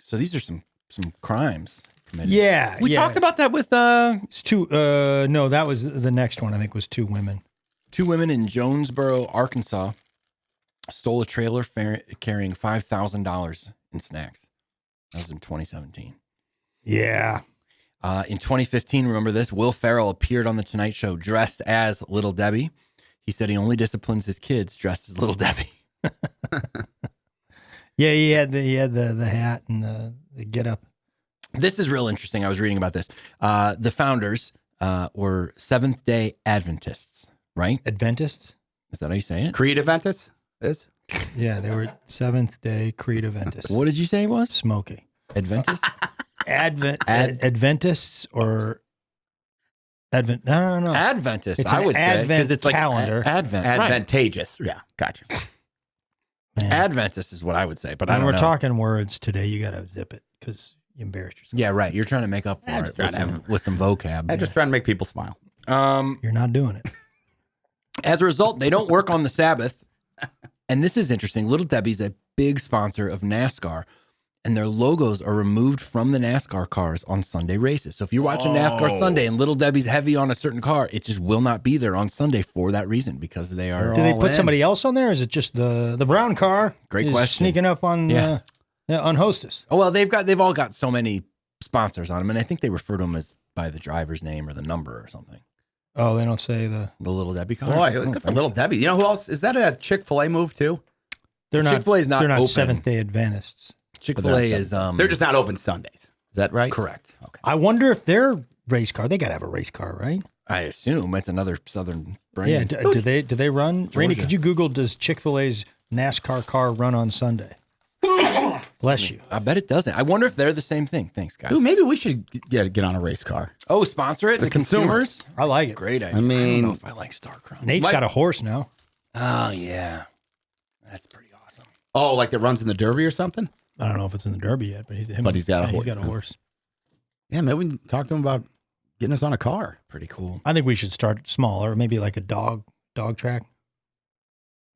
B: So these are some crimes committed.
A: Yeah.
B: We talked about that with
A: It's two. No, that was the next one. I think was two women.
B: two women in Jonesboro, Arkansas, stole a trailer carrying $5,000 in snacks. That was in 2017.
A: Yeah.
B: In 2015, remember this? Will Ferrell appeared on The Tonight Show dressed as Little Debbie. He said he only disciplines his kids dressed as Little Debbie.
A: Yeah, he had the hat and the get up.
B: This is real interesting. I was reading about this. The founders were Seventh-day Adventists, right?
A: Adventists?
B: Is that how you say it?
C: Creed Aventus is.
A: Yeah, they were Seventh Day Creed Adventists.
B: What did you say it was?
A: Smoky.
B: Adventists?
A: Adventists or No.
B: Adventist,
A: It's
B: I
A: an
B: would say.
A: Advent
B: 'Cause it's like
A: calendar.
B: Advent. Right.
C: Advantageous. Yeah, gotcha.
A: Man.
B: Adventist is what I would say, but I
A: When
B: don't
A: we're
B: know.
A: talking words today, you got to zip it because you embarrassed yourself.
B: Yeah, right. You're trying to make up for
C: I'm
B: it
C: just trying
B: with some vocab.
C: I'm just trying to make people smile.
A: You're not doing it.
B: As a result, they don't work on the Sabbath. And this is interesting. Little Debbie's a big sponsor of NASCAR, and their logos are removed from the NASCAR cars on Sunday races. So if you're watching NASCAR Sunday and Little Debbie's heavy on a certain car, it just will not be there on Sunday for that reason because they are.
A: Do they
B: all
A: put
B: in.
A: somebody else on there? Or is it just the brown car?
B: Great
A: is
B: question.
A: Sneaking up on on Hostess.
B: Oh well, they've all got so many sponsors on them, and I think they refer to them as by the driver's name or the number or something.
A: Oh, they don't say the.
B: The Little Debbie car.
C: Boy, good for Little Debbie. You know who else? Is that a Chick-fil-A move too?
A: They're not.
B: Chick-fil-A is not
A: They're not
B: open.
A: Seventh Day Adventists.
B: Chick-fil-A is
C: They're just not open Sundays. Is that right?
B: correct.
C: Okay.
A: I wonder if their race car. They got to have a race car, right?
B: I assume it's another Southern brand.
A: Yeah. Do they run? Randy,
B: Georgia.
A: could you Google does Chick-fil-A's NASCAR car run on Sunday? Bless you.
B: I bet it doesn't. I wonder if they're the same thing. Thanks, guys.
C: Ooh, maybe we should get on a race car.
B: Oh, sponsor it. The consumers.
A: I like it.
B: Great idea.
C: I mean-
B: don't know if I like Starcrown.
A: Nate's got a horse now.
B: Oh yeah, that's pretty awesome.
C: Oh, like that runs in the Derby or something?
A: I don't know if it's in the Derby yet, but he's got a
C: horse.
A: He's got a horse.
C: Yeah, maybe we can talk to him about getting us on a car.
B: Pretty cool.
A: I think we should start small, or maybe like a dog track.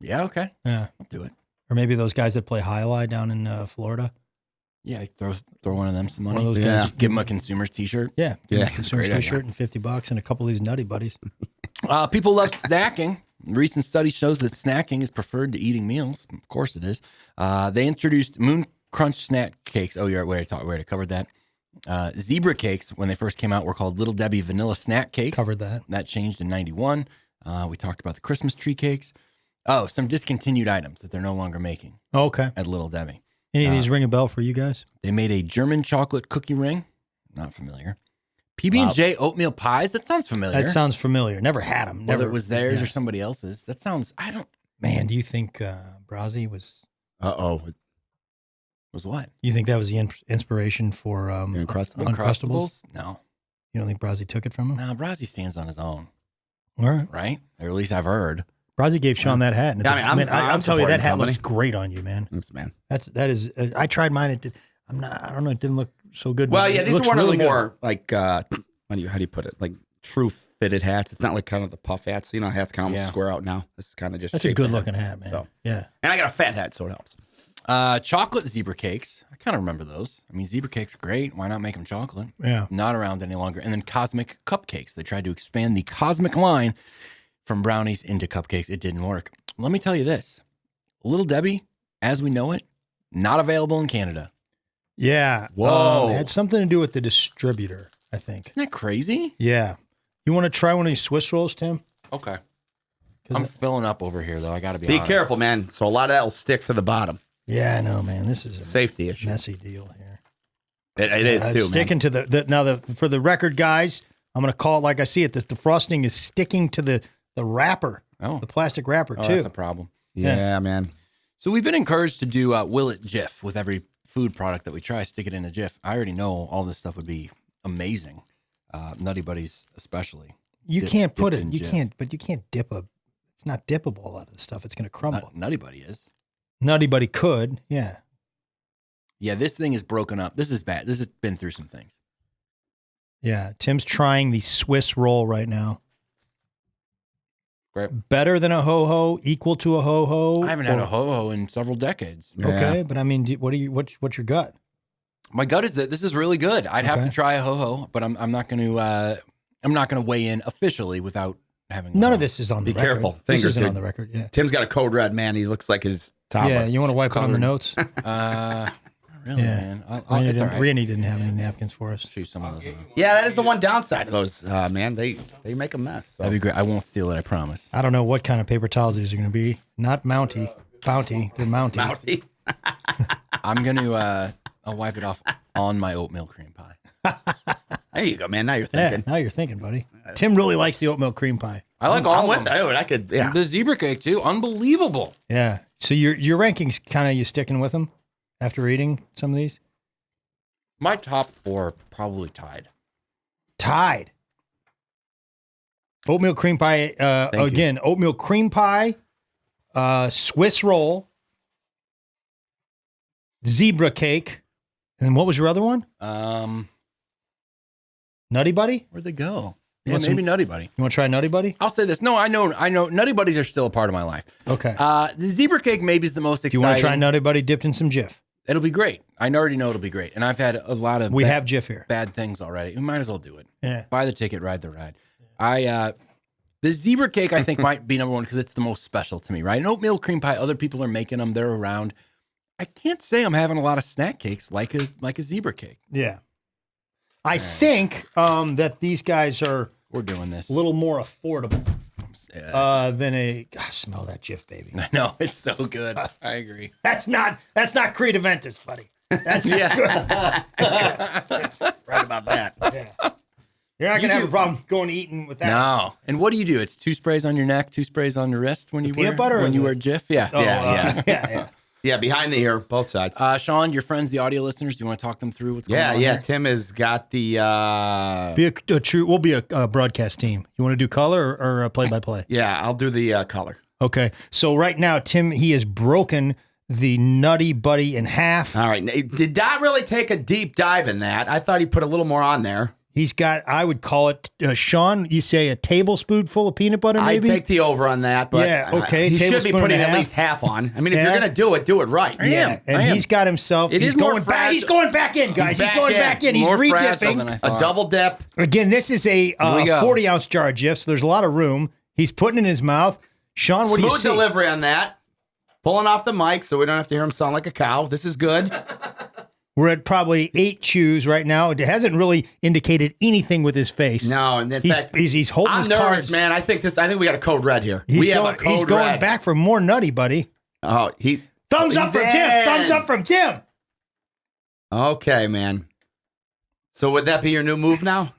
B: Yeah. Okay.
A: Yeah,
B: I'll do it.
A: or maybe those guys that play highlight down in Florida.
B: Yeah. Throw one of them some money.
A: One of those
C: Yeah.
A: guys.
B: Just give them a consumer's T-shirt.
A: Yeah, give
C: Yeah,
A: them a consumer's
B: great
A: T-shirt and $50 and a couple of these nutty buddies.
B: People love snacking. Recent study shows that snacking is preferred to eating meals. Of course it is. They introduced Moon Crunch snack cakes. Oh, yeah, we already covered that. Zebra cakes, when they first came out, were called Little Debbie Vanilla Snack Cakes.
A: Covered that.
B: That changed in 91. We talked about the Christmas tree cakes. Oh, some discontinued items that they're no longer making
A: Okay.
B: at Little Debbie.
A: Any of these ring a bell for you guys?
B: They made a German chocolate cookie ring. Not familiar. PB&J oatmeal pies. That sounds familiar.
A: That sounds familiar. Never had them.
B: Whether
A: Never
B: it was theirs
A: yeah.
B: or somebody else's. That sounds. I don't.
A: Man, do you think Brazzi was?
B: Was what?
A: You think that was the inspiration for Uncrustables?
B: No.
A: You don't think Brazzi took it from him?
B: No, Brazzi stands on his own,
A: All right.
B: right? Or at least I've heard.
A: Brazzi gave Sean that hat. And
C: Yeah, I mean, I'm
A: telling you, that
C: supporting
A: hat
C: company.
A: looks great on you, man.
C: Thanks, man.
A: That is. I tried mine. It did. I don't know. It didn't look so good.
C: Well,
A: but
C: yeah,
A: it
C: these are
A: looks
C: one
A: really
C: of the
A: good.
C: more like how do you put it? Like true fitted hats. It's not like kind of the puff hats. You know, hats kind of almost square out now. This is kind of just
A: That's a
C: shaped
A: good
C: hat.
A: looking hat, man.
C: So.
A: Yeah.
C: And I got a fat hat, so it helps.
B: Chocolate zebra cakes. I kind of remember those. I mean, zebra cakes are great. Why not make them chocolate?
A: Yeah.
B: Not around any longer. And then cosmic cupcakes. They tried to expand the cosmic line from brownies into cupcakes. It didn't work. Let me tell you this. Little Debbie, as we know it, not available in Canada.
A: Yeah.
C: Whoa.
A: It had something to do with the distributor, I think.
B: Isn't that crazy?
A: Yeah. You want to try one of these Swiss rolls, Tim?
B: Okay.
A: 'Cause
B: I'm filling up over here, though. I got to be
C: Be
B: honest.
C: careful, man. So a lot of that will stick to the bottom.
A: Yeah, I know, man. This is a
C: Safety issue.
A: messy deal here.
C: It is too, man.
A: Sticking to for the record, guys. I'm going to call it like I see it. The frosting is sticking to the wrapper,
B: Oh,
A: the plastic wrapper
B: oh
A: too.
B: that's a problem.
C: Yeah, man.
B: So we've been encouraged to do Will It Jif with every food product that we try. Stick it in a Jif. I already know all this stuff would be amazing. Nutty Buddies especially.
A: You
B: Dip-
A: can't put
B: dipped
A: it.
B: in
A: You
B: Jif.
A: can't. But you can't dip a. It's not dippable. A lot of the stuff. It's going to crumble.
B: Nutty Buddy is.
A: Nutty Buddy could. Yeah.
B: Yeah, this thing is broken up. This is bad. This has been through some things.
A: Yeah. Tim's trying the Swiss roll right now.
B: Great.
A: Better than a ho ho. Equal to a ho ho.
B: I haven't had a ho-ho in several decades.
A: Okay, but I mean, what's your gut?
B: My gut is that this is really good. I'd have
A: Okay.
B: to try a ho-ho, but I'm not going to weigh in officially without having a
A: None
B: ho-ho.
A: of this is on the
C: Be
A: record.
C: careful.
A: This
C: Fingers,
A: isn't
C: dude.
A: on the record. Yeah.
C: Tim's got a code red, man. He looks like his toddler.
A: Yeah. You want to wipe it on the
B: Covered.
A: notes?
B: Not really,
A: Yeah.
B: man.
A: Randy
B: It's all right.
A: didn't have any napkins for us.
B: Shoot some of those.
C: Yeah, that is the one downside of those, man. They make a mess. So.
B: That'd be great. I won't steal it. I promise.
A: I don't know what kind of paper towels these are going to be. Not Bounty. They're Mounty.
C: Mouthy.
B: I'm gonna. I'll wipe it off on my oatmeal cream pie.
C: There you go, man. Now you're
A: Yeah,
C: thinking.
A: now you're thinking, buddy. Tim really likes the oatmeal cream pie.
B: I like all
C: I'm
B: of
C: with
B: them.
C: it. I could, yeah.
B: The zebra cake too. Unbelievable.
A: Yeah. So your rankings kind of you sticking with them after eating some of these?
B: My top 4 probably tied.
A: Tied. Oatmeal cream pie. Again, oatmeal cream pie, Swiss roll, zebra cake, and what was your other one? Nutty Buddy.
B: Where'd they go?
A: You
B: Yeah,
A: want
B: maybe
A: some-
B: Nutty Buddy.
A: You want to try Nutty Buddy?
B: I'll say this. No, I know. Nutty Buddies are still a part of my life.
A: Okay.
B: The zebra cake maybe is the most
A: Do
B: exciting.
A: you want to try Nutty Buddy dipped in some Jif?
B: It'll be great. I already know it'll be great. And I've had a lot of
A: We have Jif here.
B: bad things already. We might as well do it.
A: Yeah.
B: Buy the ticket, ride the ride. The zebra cake I think might be number one because it's the most special to me, right? And oatmeal cream pie, other people are making them. They're around. I can't say I'm having a lot of snack cakes like a zebra cake.
A: Yeah. I think that these guys are
B: We're doing this.
A: a little more affordable than a. God, smell that Jif, baby.
B: I know it's so good. I agree.
A: That's not Creed Aventus, buddy. That's
B: Yeah.
C: Right about that.
A: yeah. You're not gonna have a problem going eating with that.
B: No. And what do you do? It's 2 sprays on your neck, 2 sprays on your wrist when you
A: peanut
B: wear
A: butter or
B: when you
A: the-
B: wear Jif. Yeah.
A: Oh,
C: Yeah,
A: yeah.
C: Yeah, behind the ear, both sides.
B: Sean, your friends, the audio listeners, do you want to talk them through what's going on?
C: Yeah.
B: here?
C: Tim has got the.
A: We'll be a broadcast team. You want to do color or play by play?
C: Yeah, I'll do the color.
A: Okay. So right now, Tim, he has broken the Nutty Buddy in half.
C: All right. Did not really take a deep dive in that. I thought he put a little more on there.
A: He's got, I would call it, Sean, you say a tablespoonful of peanut butter,
C: I
A: maybe?
C: take the over on that, but
A: Yeah, okay,
C: he should be
A: tablespoon
C: putting
A: and a
C: at
A: half.
C: least half on. I mean, if
A: Yeah.
C: you're gonna do it right.
A: Yeah, and
B: I am.
A: he's got himself.
B: It
A: he's
B: is more
A: going back.
B: fragile.
A: He's going back in, guys. He's
C: back
A: going
C: in.
A: back in. He's
B: More fragile
A: redipping.
B: than I
C: A
B: thought.
C: double dip.
A: Again, this is a
B: we go.
A: 40-ounce jar of Jif, so there's a lot of room. He's putting it in his mouth. Sean, what do you
C: Smooth
A: see?
C: delivery on that. Pulling off the mic so we don't have to hear him sound like a cow. This is good.
A: We're at probably 8 chews right now. It hasn't really indicated anything with his face.
C: No, and in fact,
A: he's holding
C: I'm
A: his
C: nervous,
A: cards.
C: man. I think we got a code red here.
A: He's
C: we
A: going,
C: have a code
A: he's going
C: red.
A: back for more Nutty Buddy.
C: Oh,
A: Thumbs up
C: he's
A: from Tim.
C: in.
A: Thumbs up from Tim.
C: Okay, man. So would that be your new move now?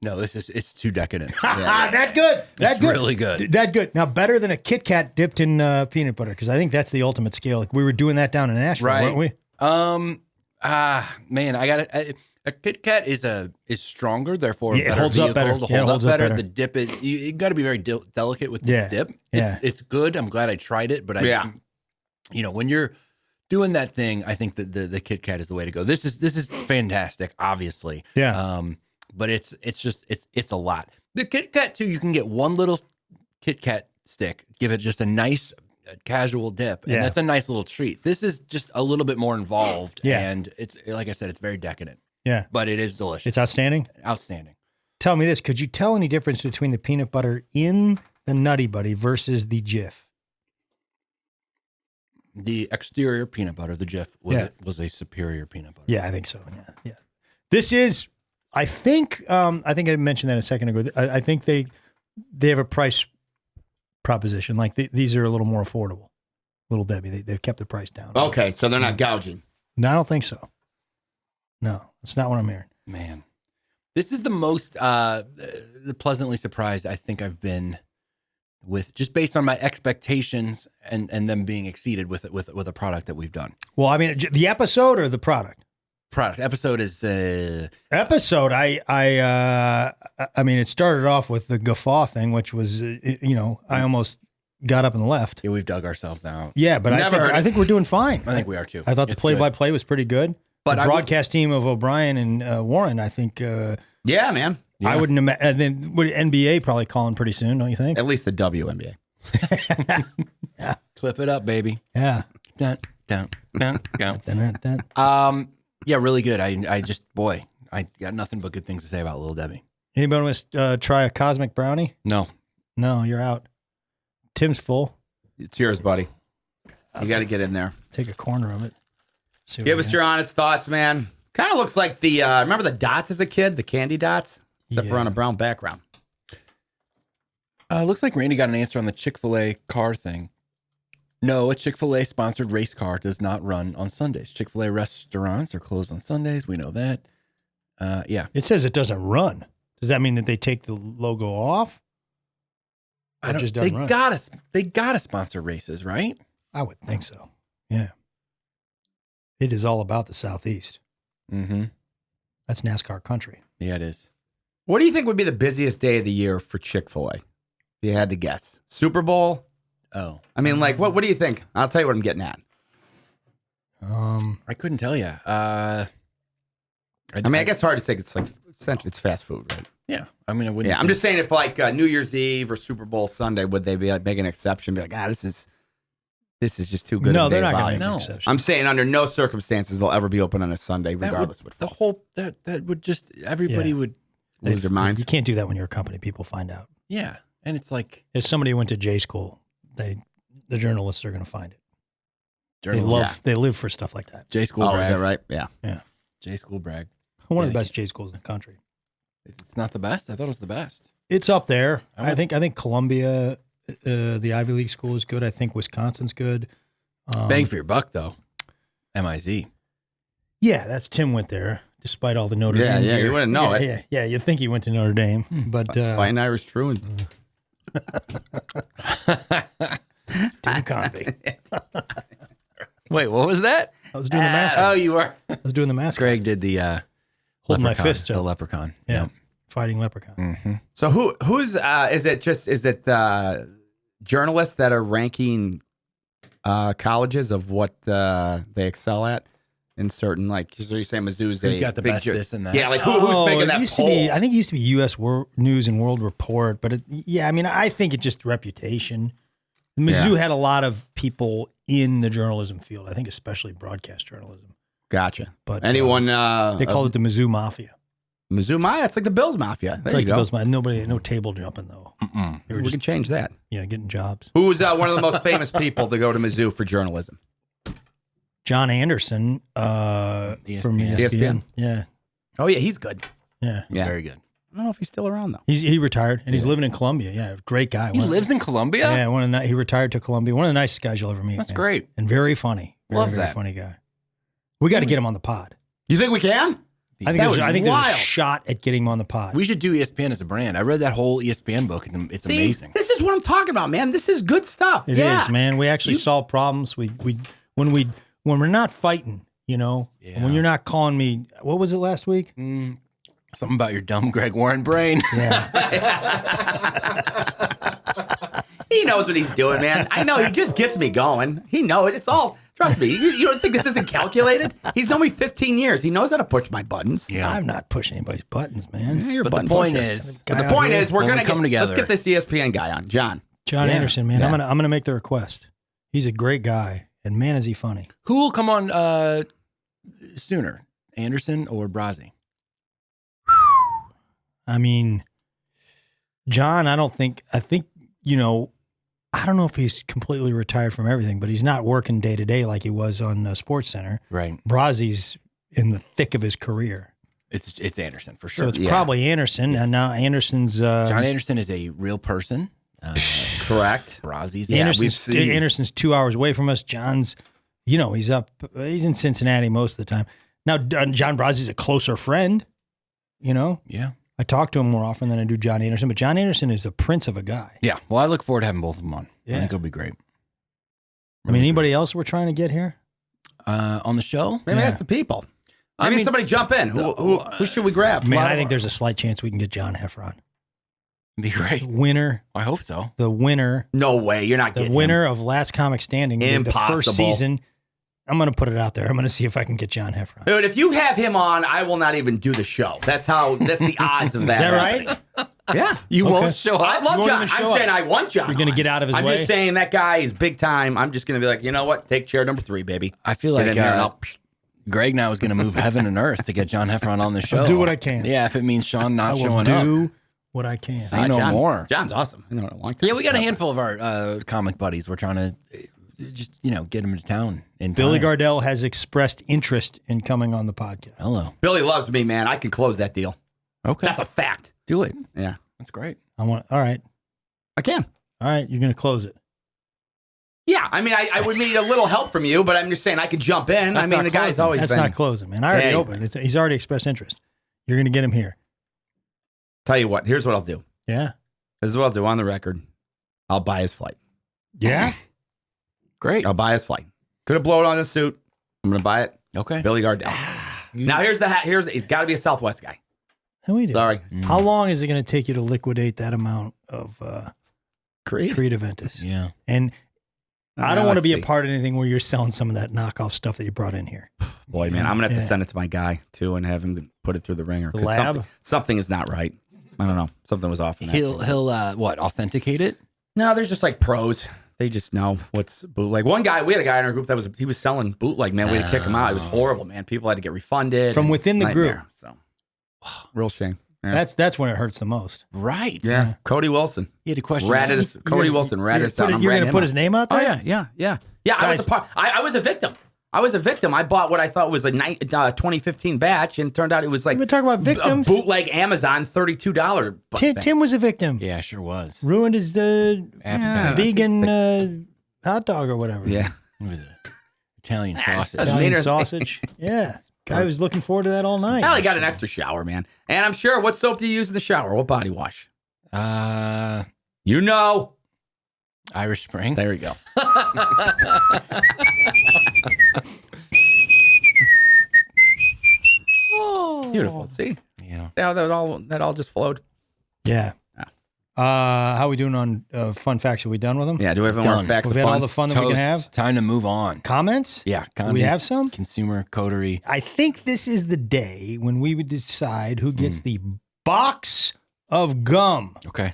B: No, it's too decadent.
A: That good. That
B: It's
A: good.
B: really good.
A: That good. Now, better than a Kit Kat dipped in peanut butter, because I think that's the ultimate scale. Like, we were doing that down in Nashville,
B: Right.
A: weren't we?
B: Man, I got a Kit Kat is stronger, therefore
A: Yeah, it
B: better
A: holds up
B: vehicle
A: better.
B: to
A: Yeah, it
B: hold
A: holds
B: up
A: up
B: better.
A: better.
B: The dip is you got to be very delicate with
A: Yeah.
B: this dip.
A: Yeah.
B: It's good. I'm glad I tried it, but
C: Yeah.
B: when you're doing that thing, I think that the Kit Kat is the way to go. This is fantastic, obviously.
A: Yeah.
B: But it's a lot. The Kit Kat too, you can get one little Kit Kat stick, give it just a nice casual dip, and
A: Yeah.
B: that's a nice little treat. This is just a little bit more involved,
A: Yeah.
B: and it's like I said, it's very decadent,
A: Yeah.
B: but it is delicious.
A: It's outstanding.
B: Outstanding.
A: Tell me this. Could you tell any difference between the peanut butter in the Nutty Buddy versus the Jif?
B: The exterior peanut butter, the Jif, was a superior peanut butter.
A: Yeah, I think so. Yeah. This is, I think I mentioned that a second ago. I think they have a price proposition. Like these are a little more affordable. Little Debbie, they've kept the price down.
C: Okay, so they're not gouging.
A: No, I don't think so. No, that's not what I'm hearing.
B: Man, this is the most pleasantly surprised I think I've been with, just based on my expectations and them being exceeded with a product that we've done.
A: Well, I mean, the episode or the product?
B: Product episode is
A: Episode. I mean, it started off with the guffaw thing, which was, I almost got up and left.
B: yeah, we've dug ourselves out.
A: Yeah, but
C: Never heard
A: I
C: it.
A: think we're doing fine.
B: I think we are too.
A: I thought the
B: It's
A: play-by-play was pretty good.
B: But
A: the
B: I will-
A: broadcast team of O'Brien and Warren, I think,
C: Yeah, man.
A: I wouldn't imagine. And then would NBA probably calling pretty soon, don't you think?
C: At least the WNBA.
B: Clip it up, baby.
A: Yeah.
B: Dun, dun, dun, dun.
A: Dun.
B: Yeah, really good. I just, boy, I got nothing but good things to say about Little Debbie.
A: Anybody want to try a cosmic brownie?
B: No.
A: No, you're out. Tim's full.
C: It's yours, buddy. You got to get in there.
A: Take a corner of it. See what
C: Give
A: we
C: us
A: got.
C: your honest thoughts, man. Kind of looks like the, remember the dots as a kid? The candy dots? Except for
A: Yeah.
C: on a brown background.
B: Looks like Randy got an answer on the Chick-fil-A car thing. No, a Chick-fil-A sponsored race car does not run on Sundays. Chick-fil-A restaurants are closed on Sundays. We know that. Yeah.
A: It says it doesn't run. Does that mean that they take the logo off? Or it just
B: They
A: doesn't run?
B: gotta sponsor races, right?
A: I would think so. Yeah. It is all about the Southeast.
B: Mm-hmm.
A: That's NASCAR country.
B: Yeah, it is.
C: What do you think would be the busiest day of the year for Chick-fil-A? If you had to guess. Super Bowl?
B: Oh.
C: I mean, like, what do you think? I'll tell you what I'm getting at.
B: I couldn't tell you.
C: I mean, I guess it's hard to say. It's like, essentially, it's fast food, right?
B: Yeah. I mean, I wouldn't.
C: Yeah, I'm just saying if like New Year's Eve or Super Bowl Sunday, would they be like make an exception? Be like, this is just too good.
A: No,
C: of a
A: they're
C: day
A: not
C: of
A: going to
C: volume.
A: make an
B: No.
A: exception.
C: I'm saying under no circumstances they'll ever be open on a Sunday, regardless of what
B: the
C: falls.
B: whole that would just everybody
A: Yeah.
B: would.
C: Lose their minds.
A: You can't do that when you're a company. People find out.
B: Yeah, and it's like
A: If somebody went to J school, the journalists are going to find it.
B: journalists.
A: They live for stuff like that.
B: J school
C: Oh,
B: brag.
C: is that right? Yeah.
B: J school brag.
A: One of
B: Yeah,
A: the best J schools in the country.
B: It's not the best. I thought it was the best.
A: It's up there.
B: I
A: I think Columbia, the Ivy League school is good. I think Wisconsin's good.
B: Bang for your buck though. MIZ.
A: Yeah, that's Tim went there, despite all the Notre
C: Yeah,
A: Dame.
C: yeah,
A: gear.
C: you wouldn't know
A: yeah,
C: it.
A: Yeah, you'd think he went to Notre Dame, but
C: Fine Irish truant.
A: Tim Convey.
B: Wait, what was that?
A: I was doing the mask.
B: Oh, you are.
A: I was doing the mask.
B: Greg did the
A: Holding my
B: leprechaun,
A: fist
B: the
A: up.
B: leprechaun.
A: Yeah, fighting leprechaun.
B: Mm-hmm.
C: So who's is it journalists that are ranking colleges of what they excel at in certain like? So you're saying Mizzou's
B: Who's
C: a
B: got the
C: big
B: best this and that?
C: Yeah, like who's making that poll?
A: I think it used to be U.S. News and World Report, but I mean, I think it's just reputation. Mizzou had a lot of people in the journalism field. I think especially broadcast journalism.
C: Gotcha.
A: But
C: Anyone?
A: they called it the Mizzou Mafia.
C: Mizzou Mafia. It's like the Bills Mafia.
A: It's
C: There
A: like
C: you
A: the
C: go.
A: Bills Mafia. No table jumping though. They were
C: We
A: just
C: can change that.
A: getting jobs.
C: Who was one of the most famous people to go to Mizzou for journalism?
A: John Anderson from ESPN. Yeah,
C: Oh yeah, he's good.
A: yeah.
C: Yeah.
B: Very good.
C: I don't know if he's still around though.
A: He retired and he's living in Columbia. Yeah, great guy.
B: He lives in Columbia?
A: Yeah, he retired to Columbia. One of the nicest guys you'll ever meet.
B: That's
A: man.
B: great.
A: And very funny.
B: Love
A: Very
B: that.
A: funny guy. We got to get him on the pod.
C: You think we can?
A: I think there's a shot at getting him on the pod.
B: We should do ESPN as a brand. I read that whole ESPN book, and it's
C: See,
B: amazing.
C: This is what I'm talking about, man. This is good stuff.
A: It is, man. We actually solve problems. When we're not fighting, when you're not calling me. What was it last week?
B: Something about your dumb Greg Warren brain.
A: Yeah.
C: He knows what he's doing, man. I know. He just gets me going. He knows. It's all. Trust me. You don't think this isn't calculated? He's known me 15 years. He knows how to push my buttons.
B: Yeah.
A: I'm not pushing anybody's buttons, man.
C: Yeah, you're a
B: But the
C: button
B: point
C: pusher.
B: is,
C: But the point is, we're
B: when
C: gonna
B: we come together.
C: Let's get this ESPN guy on, John.
A: John
B: Yeah.
A: Anderson, man.
C: Yeah.
A: I'm gonna make the request. He's a great guy, and man, is he funny.
B: who will come on sooner, Anderson or Brazzi?
A: I mean, John, I think, I don't know if he's completely retired from everything, but he's not working day to day like he was on Sports Center.
B: Right.
A: Brazzi's in the thick of his career.
B: It's Anderson for
A: So
B: sure.
A: it's probably Anderson. And now Anderson's,
B: John Anderson is a real person.
C: Correct.
B: Brazzi's
A: Anderson's 2 hours away from us. John's, he's in Cincinnati most of the time. Now, John Brazzi's a closer friend,
B: Yeah.
A: I talk to him more often than I do John Anderson, but John Anderson is a prince of a guy.
B: Yeah. Well, I look forward to having both of them on.
A: Yeah.
B: I think it'll be great.
A: I mean, anybody else we're trying to get here?
B: On the show?
C: Maybe
A: Yeah.
C: ask the people.
B: I
C: Maybe
B: mean,
C: somebody jump in. Who should we grab?
A: Man, I think there's a slight chance we can get John Heffron.
B: Be great.
A: Winner,
B: I hope so.
A: the winner
C: No way. You're not
A: The
C: getting
A: winner of Last Comic Standing, the
C: Impossible.
A: first season. I'm going to put it out there. I'm going to see if I can get John Heffron.
C: Dude, if you have him on, I will not even do the show. That's the odds of that.
A: Is that right?
C: happening. Yeah.
B: You
A: Okay.
B: won't show
C: I
B: up.
C: love
A: You won't
C: John.
A: even
C: I'm
A: show
C: saying
A: up.
C: I want John.
A: You're gonna
C: on.
A: get out of his
C: I'm
A: way?
C: just saying that guy is big time. I'm just going to be like, you know what? Take chair number 3, baby.
B: I feel
C: Get
B: like
C: in there and I'll-
B: Greg now is going to move heaven and earth to get John Heffron on the show.
A: I'll do what I can.
B: Yeah, if it means Sean not
A: I will
B: showing up.
A: do what I can.
B: Say no
C: John-
B: more.
C: John's awesome. I know I like that.
B: Yeah, we got a handful of our comic buddies. We're trying to just, get them to town. In
A: Billy
B: time.
A: Gardell has expressed interest in coming on the podcast.
B: Hello.
C: Billy loves me, man. I can close that deal.
B: Okay.
C: That's a fact.
B: Do it.
C: Yeah.
B: That's great.
A: All right.
C: I can.
A: All right. You're going to close it.
C: Yeah, I mean, I would need a little help from you, but I'm just saying I could jump in.
B: That's
C: I mean,
B: not
C: the guy's
B: closing.
C: always
A: That's
C: been.
A: not closing, man. I already
C: Hey.
A: opened. He's already expressed interest. You're going to get him here.
C: Tell you what, here's what I'll do.
A: Yeah.
C: This is what I'll do on the record. I'll buy his flight.
A: Yeah.
B: Great.
C: I'll buy his flight. Could have blown on his suit. I'm going to buy it.
B: Okay.
C: Billy Gardell. Now, here's he's got to be a Southwest guy.
A: And we did.
C: Sorry.
A: How long is it going to take you to liquidate that amount of
C: Creed?
A: Aventus?
B: Yeah.
A: And I don't want to be a
C: Let's see.
A: part of anything where you're selling some of that knockoff stuff that you brought in here.
C: Boy, man, I'm going to have to
A: Yeah.
C: send it to my guy, too, and have him put it through the ringer.
A: The
C: 'cause
A: lab?
C: Something is not right. I don't know. Something was off in that.
B: He'll what, authenticate it?
C: No, there's just like pros. They just know what's bootleg. One guy, we had a guy in our group that he was selling bootleg, man. We had to kick him out. It was horrible, man. People had to get refunded.
A: From
C: and
A: within the group.
C: nightmare. So, real shame. Yeah.
A: That's when it hurts the most.
B: Right.
C: Yeah. Cody Wilson.
B: He had a question.
C: Ratted us. Cody Wilson ratted us down. I'm
A: You're going
C: ratting
A: to
C: him
A: put
C: out.
A: his name out
C: Oh,
A: there?
C: yeah. Yeah. I was
A: Guys-
C: a part. I was a victim. I bought what I thought was a 2015 batch, and turned out it was like
A: We talk about victims.
C: a bootleg Amazon $32.
A: Tim was a victim.
B: Yeah, sure was.
A: Ruined his
B: Appetite.
A: vegan hot dog or whatever.
C: Yeah.
B: It was a Italian sausage.
C: That's
A: Italian
C: meaner.
A: sausage. Yeah. Guy was looking forward to that all night.
C: Hell, he got an extra shower, man. And I'm sure. What soap do you use in the shower? What body wash? You know.
B: Irish Spring.
C: There you go. Beautiful. See
B: Yeah.
C: how that all just flowed.
A: Yeah. How we doing on fun facts? Have we done with them?
C: Yeah. Do we have any more
B: Done.
C: facts
A: We've
C: of
A: had all
C: fun?
A: the fun that we can have.
B: Toast. Time to move on.
A: Comments?
B: Yeah.
A: We
B: Condies,
A: have some?
B: Consumer coterie.
A: I think this is the day when we would decide who gets the box of gum.
B: Okay.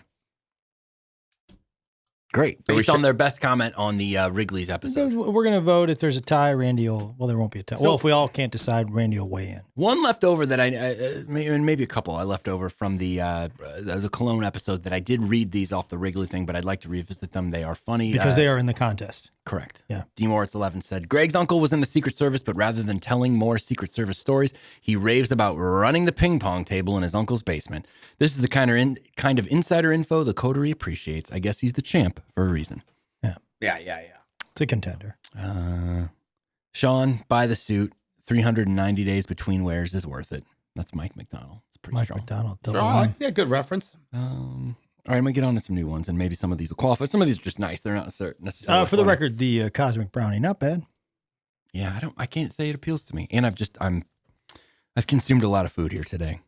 B: Great.
C: So we
B: Based on
C: should-
B: their best comment on the Wrigley's episode.
A: We're going to vote. If there's a tie, Randy will, well, there won't be a tie.
B: So-
A: well, if we all can't decide, Randy will weigh in.
B: One left over that maybe a couple I left over from the Cologne episode that I did read these off the Wrigley thing, but I'd like to revisit them. They are funny.
A: Because they are in the contest.
B: Correct.
A: Yeah.
B: D. Moritz 11 said, Greg's uncle was in the Secret Service, but rather than telling more Secret Service stories, he raves about running the ping pong table in his uncle's basement. This is the kind of insider info the coterie appreciates. I guess he's the champ for a reason.
C: Yeah.
A: It's a contender.
B: Sean, buy the suit. 390 days between wears is worth it. That's Mike McDonald. It's pretty
A: Mike
B: strong.
A: McDonald. Double
C: Oh,
A: M.
C: yeah. Good reference.
B: All right, I'm gonna get on to some new ones, and maybe some of these will qualify. Some of these are just nice. They're not necessarily.
A: For the
B: funny.
A: record, the Cosmic Brownie, not bad.
B: Yeah, I can't say it appeals to me. And I've consumed a lot of food here today.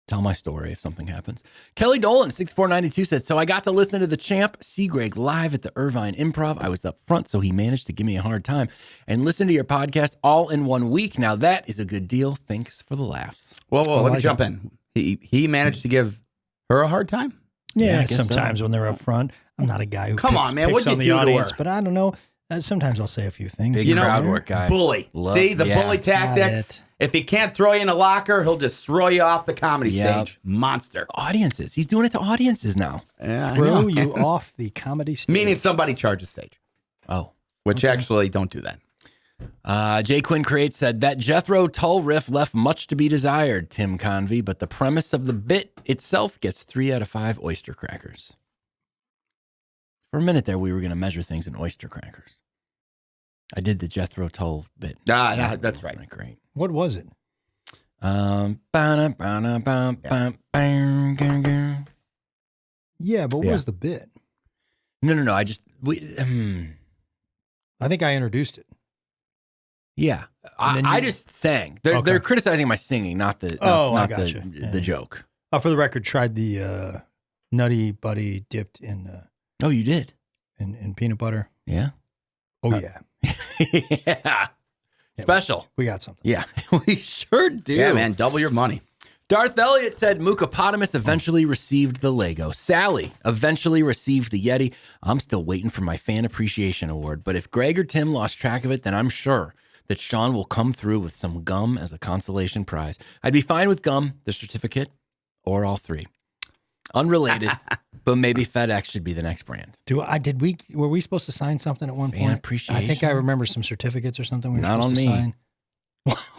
B: Tell my story if something happens. Kelly Dolan, 6492 said, so I got to listen to the champ see Greg live at the Irvine Improv. I was up front, so he managed to give me a hard time and listen to your podcast all in 1 week. Now that is a good deal. Thanks for the laughs.
C: Whoa, let me
A: like
C: jump in. He managed to give her a hard time.
A: Yeah,
B: I guess
A: sometimes
B: so.
A: when they're up front. I'm not a guy who
C: Come
A: picks,
C: on, man,
A: picks
C: what'd you
A: on the
C: do to
A: audience,
C: her?
A: but I don't know. Sometimes I'll say a few things.
B: Big
C: You know,
B: crowd work guy.
C: Bully.
B: Love-
C: See the
B: yeah,
C: bully
A: it's not
C: tactics.
A: it.
C: If he can't throw you in a locker, he'll just throw you off the comedy
B: Yep.
C: stage. Monster.
B: Audiences. He's doing it to audiences now.
C: Yeah, I
A: Throw
C: know.
A: you off the comedy stage.
C: Meaning somebody charges stage,
B: Oh.
C: which actually don't do that.
B: Jay Quinn Create said that Jethro Tull riff left much to be desired, Tim Convey, but the premise of the bit itself gets 3 out of 5 oyster crackers. For a minute there, we were going to measure things in oyster crackers. I did the Jethro Tull bit.
C: That's
B: Wasn't
C: right.
B: that great?
A: What was it? Yeah, but what
C: Yeah.
A: was the bit?
B: No. I
A: think I introduced it.
B: yeah.
A: And then
B: I
A: you-
B: just sang.
A: Okay.
B: They're criticizing my singing, not the
A: Oh, I
B: not
A: gotcha.
B: the,
A: Yeah.
B: the joke.
A: For the record, tried the Nutty Buddy dipped in
B: Oh, you did?
A: in peanut butter.
B: Yeah.
A: Oh yeah,
B: Yeah. Special.
A: we got something.
B: Yeah, we sure do.
C: Yeah, man, double your money.
B: Darth Elliott said Mookopotamus eventually received the Lego. Sally eventually received the Yeti. I'm still waiting for my fan appreciation award. But if Greg or Tim lost track of it, then I'm sure that Sean will come through with some gum as a consolation prize. I'd be fine with gum, the certificate, or all three. Unrelated, but maybe FedEx should be the next brand.
A: Were we supposed to sign something at one
B: Fan
A: point? I
B: appreciation?
A: think I remember some certificates or something. We were
B: Not
A: supposed
B: on
A: to
B: me.
A: Sign.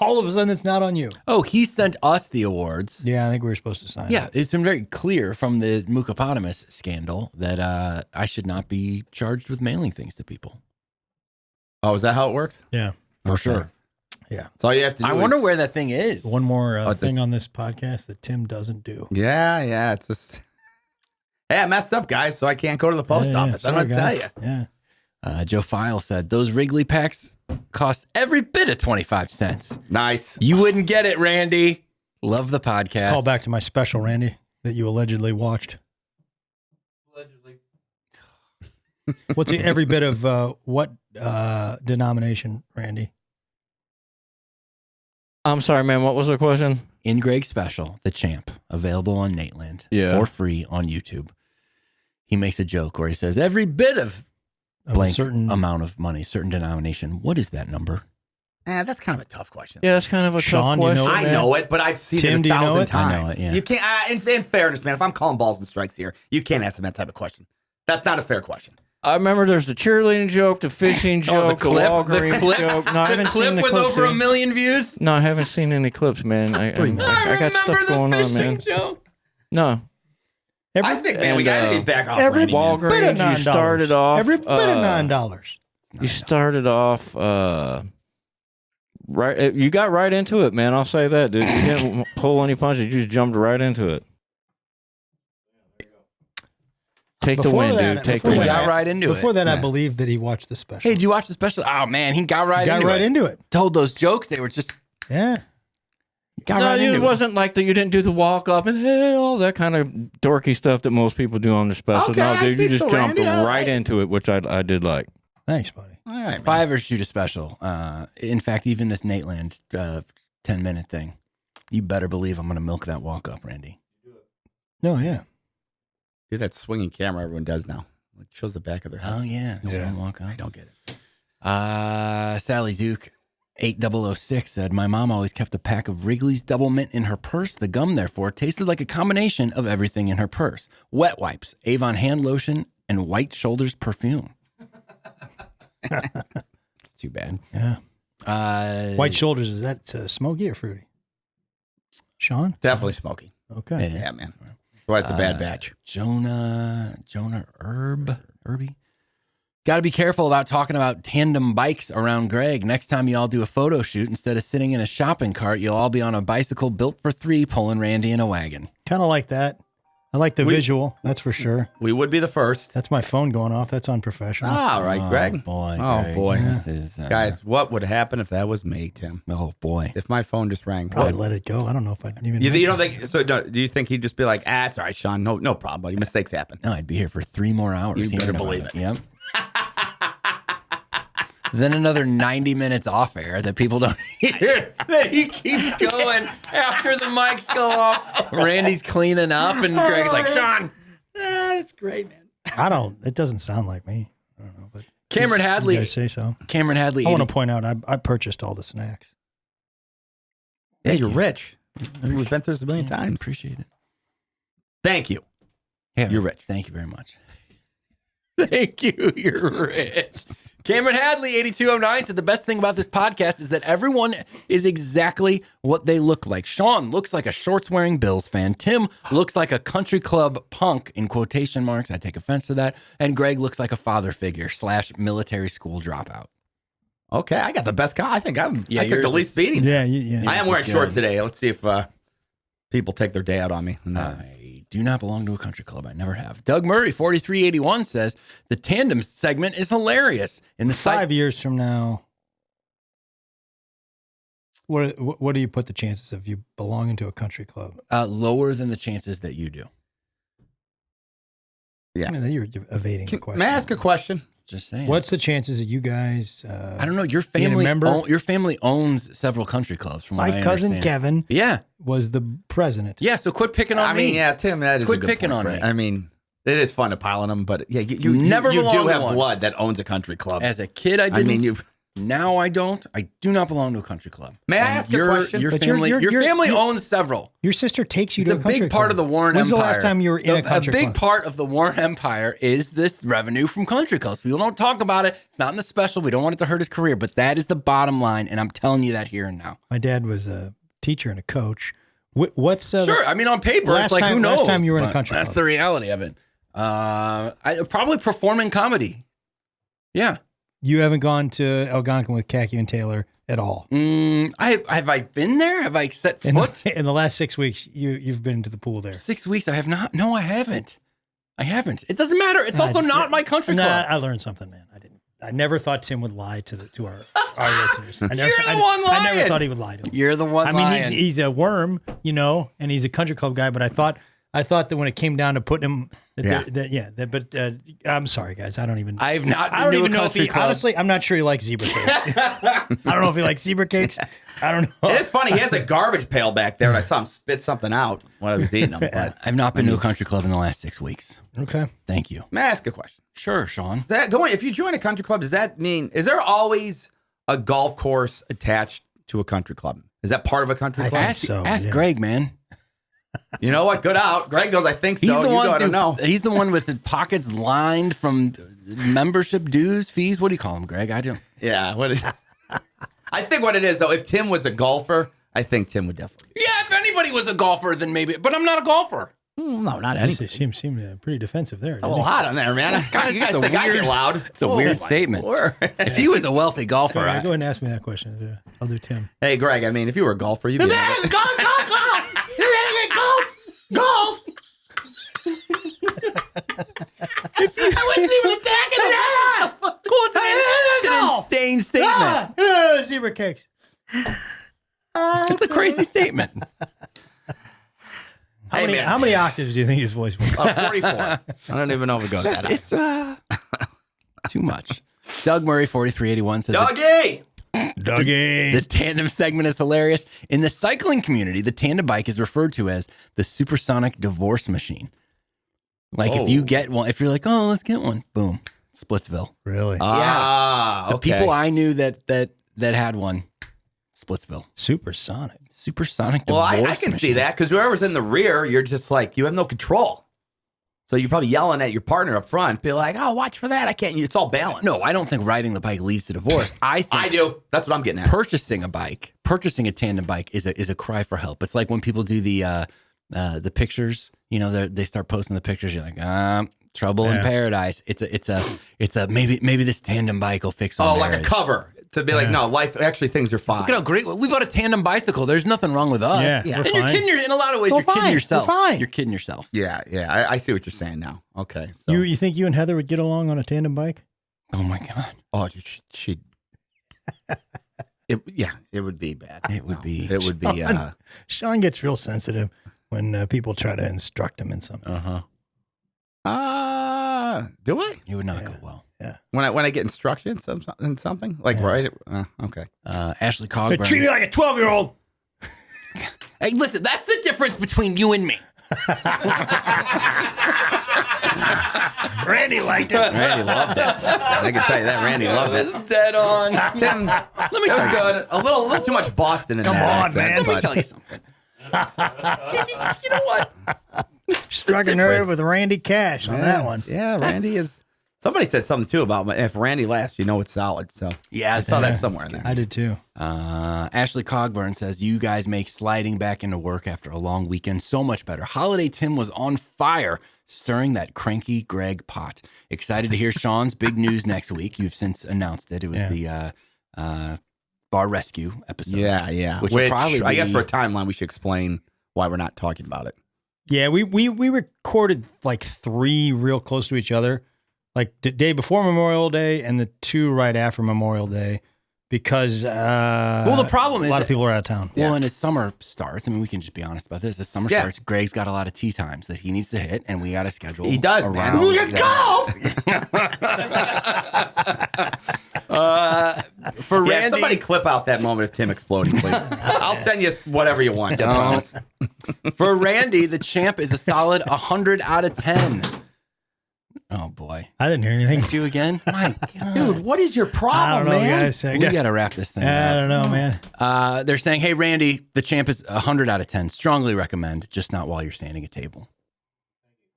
A: All of a sudden, it's not on you.
B: Oh, he sent us the awards.
A: Yeah, I think we were supposed to sign.
B: Yeah,
A: it.
B: it's been very clear from the Mookopotamus scandal that I should not be charged with mailing things to people.
C: Oh, is that how it works?
A: yeah.
B: For
C: Okay.
B: sure.
A: Yeah.
C: That's all you have to do.
B: I wonder where that thing is.
A: One more thing
C: this-
A: on this podcast that Tim doesn't do.
C: Yeah. It's just. Hey, I messed up, guys, so I can't go to the post
A: Yeah,
C: office. I'm
A: sorry,
C: gonna tell
A: guys.
C: you.
A: Yeah.
B: Joe File said those Wrigley packs cost every bit of 25 cents.
C: Nice.
B: You wouldn't get it, Randy. Love the podcast.
A: Call back to my special, Randy, that you allegedly watched.
D: Allegedly.
A: What's every bit of what denomination, Randy?
D: I'm sorry, man. What was the question?
B: In Greg's special, The Champ, available on Nateland for free on YouTube. He makes a joke where he says, every bit of blank
A: certain
B: amount of money, certain denomination. What is that number?
C: That's kind of a tough question.
D: Yeah, that's kind of a
A: Sean,
D: tough
A: do you know
D: question.
A: it,
C: I know it, but I've seen
A: Tim,
C: it
A: do
C: a
A: you know
C: thousand
A: it?
C: times.
B: I know it, yeah.
C: You can't. In fairness, man, if I'm calling balls and strikes here, you can't ask them that type of question. That's not a fair question.
D: I remember there's the cheerleading joke, the fishing joke, the Walgreens joke. No, I haven't seen the
B: with
D: clips.
B: over 1 million views.
D: No, I haven't seen any clips, man. I got stuff going on, man.
B: Joke.
D: No.
C: I think, man, we got to get back off
A: every
C: Randy, man.
A: bit of
D: Walgreens, you
A: $9.
D: started off.
A: Every bit of $9.
D: You started off. Right, you got right into it, man. I'll say that, dude. You didn't pull any punches. You just jumped right into it. Take the win, dude. Take the
B: He
D: win.
B: got right into it.
A: Before that, I
B: Yeah.
A: believed that he watched the special.
B: Hey, did you watch the special? Oh, man, he got right
A: got
B: into
A: right
B: it.
A: into it.
B: Told those jokes. They were just...
A: Yeah.
B: Got
D: No,
B: right into
D: it wasn't like that. You didn't do the walk up and hey, all that kind of dorky stuff that most people do on the special.
C: Okay,
D: no,
C: I
D: dude, you
C: see.
D: just
C: So
D: jumped
C: Randy, all
D: right
C: right.
D: into it, which I did like.
A: Thanks, buddy.
C: All right,
B: If I ever shoot a special, in fact, even this Nateland 10-minute thing, you better believe I'm going to milk that walk up, Randy.
A: No, yeah.
C: Do that swinging camera everyone does now. It shows the back of their head.
B: Oh, yeah.
A: Yeah.
B: Walk up.
C: I don't get it.
B: Sally Duke 8006 said, my mom always kept a pack of Wrigley's Double Mint in her purse. The gum, therefore, tasted like a combination of everything in her purse. Wet wipes, Avon hand lotion, and White Shoulders perfume. It's too bad.
A: Yeah. White Shoulders, is that smoky or fruity? Sean?
C: Definitely smoky.
A: Okay.
B: It is.
C: Yeah, man. Well, it's a bad batch.
B: Jonah Irby. Got to be careful about talking about tandem bikes around Greg. Next time you all do a photo shoot, instead of sitting in a shopping cart, you'll all be on a bicycle built for three, pulling Randy in a wagon.
A: Kind of like that. I like the visual, that's for sure.
C: We would be the first.
A: That's my phone going off. That's unprofessional.
C: All right, Greg.
B: Boy,
C: Oh,
B: Greg.
C: boy.
B: This is,
C: Guys, what would happen if that was me, Tim?
B: Oh, boy.
C: If my phone just rang?
A: Probably let it go. I don't know if I even.
C: You don't think so? Do you think he'd just be like, it's all right, Sean. No problem, buddy. Mistakes happen.
B: No, I'd be here for 3 more hours.
C: You better
B: hearing about
C: believe it.
B: Yep. Then another 90 minutes off air that people don't hear. That he keeps going after the mics go off. Randy's cleaning up, and Greg's like, Sean.
C: That's great, man.
A: It doesn't sound like me. I don't know, but
B: Cameron
A: you
B: Hadley.
A: guys say so.
B: Cameron Hadley.
A: I want to point out, I purchased all the snacks.
C: Yeah, you're rich. We've been through this a million times.
B: Appreciate it.
C: Thank you.
B: Yeah,
C: You're rich.
B: Thank you very much. Thank you. You're rich. Cameron Hadley, 8209, said the best thing about this podcast is that everyone is exactly what they look like. Sean looks like a shorts-wearing Bills fan. Tim looks like a country club punk, in quotation marks. I take offense to that. And Greg looks like a father figure / military school dropout.
C: Okay, I got the best I think I took the
B: yours
C: least
B: is-
C: beating.
A: Yeah, yeah.
C: I am
B: is
C: wearing
B: good.
C: shorts today. Let's see if people take their day out on me.
B: I do not belong to a country club. I never have. Doug Murray, 4381, says the tandem segment is hilarious. In the
A: 5 years from now, what do you put the chances of you belonging to a country club?
B: lower than the chances that you do.
C: Yeah.
A: I mean, you're evading the question.
C: May I ask a question?
B: Just saying.
A: What's the chances that you guys?
B: I don't know. Your
A: being a
B: family,
A: member?
B: your family owns several country clubs. From what
A: My
B: I
A: cousin
B: understand.
A: Kevin
B: Yeah,
A: was the president.
B: yeah. So quit picking on
C: I
B: me.
C: mean, yeah, Tim, that is
B: Quit
C: a good
B: picking
C: point,
B: on
C: right?
B: me.
C: I mean, it is fun to pile on them, but yeah, you
B: Never
C: you
B: belonged
C: do
B: to
C: have
B: one.
C: blood that owns a country club.
B: As a kid, I didn't.
C: I mean, you.
B: Now I don't. I do not belong to a country club.
C: May I
B: And
C: ask a
B: your,
C: question?
B: Your
A: But
B: family,
A: you're-
B: your family
A: you're-
B: owns several.
A: Your sister takes you
B: It's
A: to
B: a
A: a country
B: big part
A: club.
B: of the Warren
A: When's
B: Empire.
A: the last time you were in a country
B: big
A: club?
B: part of the Warren Empire is this revenue from country clubs. People don't talk about it. It's not in the special. We don't want it to hurt his career, but that is the bottom line, and I'm telling you that here and now.
A: My dad was a teacher and a coach. What's
B: Sure. I mean, on paper,
A: last
B: it's like,
A: time-
B: who knows?
A: last time you were in a
B: But
A: country
B: That's
A: club?
B: the reality of it. I probably performing comedy. Yeah.
A: You haven't gone to Algonquin with Khaki and Taylor at all.
B: Have I been there? Have I set
A: In
B: foot?
A: the last 6 weeks, you've been to the pool there.
B: 6 weeks? I have not. No, I haven't. I haven't. It doesn't matter. It's also not my country
A: Nah,
B: club.
A: I learned something, man. I never thought Tim would lie to our listeners. I never,
B: You're the one lying.
A: I never thought he would lie to them.
B: You're the one.
A: I mean,
B: lying.
A: he's a worm, and he's a country club guy. But I thought that when it came down to putting him, I'm sorry, guys. I don't even
B: not been
A: I don't
B: to
A: even
B: a
A: know if
B: country
A: he.
B: club.
A: Honestly, I'm not sure he likes zebra cakes. I don't know if he likes zebra cakes. I don't know.
C: It is funny. He has a garbage pail back there, and I saw him spit something out when I was eating them. But
B: I've not been to a country club in the last 6 weeks.
A: Okay.
B: Thank you.
C: may I ask a question?
B: Sure, Sean.
C: Is that going? If you join a country club, does that mean is there always a golf course attached to a country club? Is that part of a country
A: I
C: club?
A: think so.
B: Ask
A: yeah.
B: Greg, man.
C: You know what? Good out. Greg goes, I think so.
B: He's the
C: you
B: one.
C: go, I don't know.
B: He's the one with the pockets lined from membership dues, fees. What do you call them, Greg? I don't.
C: Yeah. What is? I think what it is though. If Tim was a golfer, I think Tim would definitely.
B: Yeah, if anybody was a golfer, then maybe. But I'm not a golfer.
C: No, not
A: He
C: anybody.
A: seemed pretty defensive there.
C: A
A: Didn't
C: little
A: he?
C: hot on there, man. That's kind of you guys
B: just a
C: think I
B: weird-
C: get loud.
B: It's a weird
C: my
B: statement.
C: Lord.
B: If he was a wealthy golfer,
A: Go ahead and ask me that question. I'll do Tim.
C: Hey, Greg. I mean, if you were a golfer, you'd be. Golf.
B: I wasn't even attacking him. It's an insane statement.
A: Zebra cakes.
B: It's a crazy statement.
A: How many octaves do you think his voice went?
C: 44. I don't even know if it goes that high.
B: It's too much. Doug Murray, 4381 says
C: Doggy.
A: Dougie.
B: the tandem segment is hilarious. In the cycling community, the tandem bike is referred to as the supersonic divorce machine. Like if you get one, if you're like, oh, let's get one, boom, Splitsville.
A: Really?
C: Ah,
B: The
C: okay.
B: people I knew that had one, Splitsville.
A: Supersonic.
B: Supersonic
C: Well,
B: divorce
C: I can see
B: machine.
C: that because whoever's in the rear, you're just like, you have no control. So you're probably yelling at your partner up front, be like, oh, watch for that. I can't. It's all balanced.
B: No, I don't think riding the bike leads to divorce. I think
C: I do. That's what I'm getting at.
B: purchasing a tandem bike is a cry for help. It's like when people do the pictures, they start posting the pictures. You're like, trouble in paradise. It's a maybe this tandem bike will fix our
C: like a
B: marriage.
C: cover to be like, no, life, actually, things are fine.
B: Look at how great we bought a tandem bicycle. There's nothing wrong with us.
A: Yeah,
B: And
A: we're
B: you're
A: fine.
B: kidding in a lot of ways.
A: We're
B: You're kidding
A: fine.
B: yourself.
A: We're fine.
B: You're kidding yourself.
C: Yeah. I see what you're saying now. Okay. So.
A: You think you and Heather would get along on a tandem bike?
B: Oh my god.
C: Oh, she. It would be bad.
B: It would be.
C: It would be.
A: Sean gets real sensitive when people try to instruct him in something.
C: Do I?
B: It would not go well.
A: Yeah.
C: When I get instructions in something like right? Okay.
B: Ashley
A: Treat me
B: Cogburn.
A: like a 12-year-old.
B: Hey, listen, that's the difference between you and me.
A: Randy liked it.
C: Randy loved it. I can tell you that Randy loved it.
B: It's dead on.
C: Tim, let me tell you good. A little too much Boston in
A: Come
C: that
A: on,
C: accent,
A: man.
B: Let me
C: but-
B: tell you something. you know what?
A: Struck a nerve with Randy Cash on that one.
C: Yeah, Randy is. Somebody said something too about if Randy laughs, you know it's solid. So
B: Yeah,
C: I saw that somewhere in there.
A: I did too.
B: Ashley Cogburn says, you guys make sliding back into work after a long weekend so much better. Holiday Tim was on fire, stirring that cranky Greg pot. Excited to hear Sean's big news next week. You've since announced it. It was the bar rescue episode.
C: Yeah.
B: Which will probably
C: I guess
B: be-
C: for a timeline, we should explain why we're not talking about it.
A: Yeah, we recorded like 3 real close to each other, like the day before Memorial Day and the 2 right after Memorial Day, because
B: the problem
A: a
B: is
A: lot
B: that-
A: of people are out of town.
B: Well, and as summer starts, I mean, we can just be honest about this. As summer
C: Yeah.
B: starts, Greg's got a lot of tea times that he needs to hit, and we got to schedule.
C: He does, man.
B: around
C: Look at
B: that. For
C: Yeah,
B: Randy,
C: somebody clip out that moment of Tim exploding, please. I'll send you whatever you want. I promise.
B: for Randy, the champ is a solid 100 out of 10. Oh boy,
A: I didn't hear anything.
B: you again, my God.
C: Dude, what is your
A: I
C: problem,
A: don't know,
C: man?
A: guys.
B: We got to wrap this thing
A: I
B: up.
A: don't know, man.
B: They're saying, hey, Randy, the champ is 100 out of 10. Strongly recommend, just not while you're standing at table.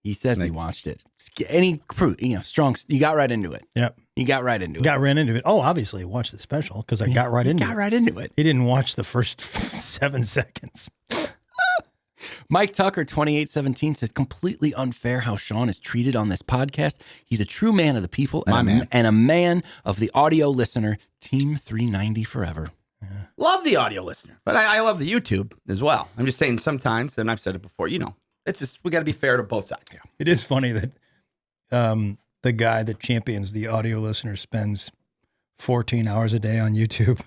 B: He says he watched it. Any proof, strong. You got right into it.
A: Yep.
B: You got right into it.
A: Got right into it. Oh, obviously, watch the special because I got right into it.
B: Got right into it.
A: He didn't watch the first 7 seconds.
B: Mike Tucker, 2817, says, completely unfair how Sean is treated on this podcast. He's a true man of the people and a man of the audio listener. Team 390 forever.
C: Love the audio listener, but I love the YouTube as well. I'm just saying sometimes, and I've said it before, it's just, we got to be fair to both sides.
A: It is funny that the guy that champions the audio listener spends 14 hours a day on YouTube.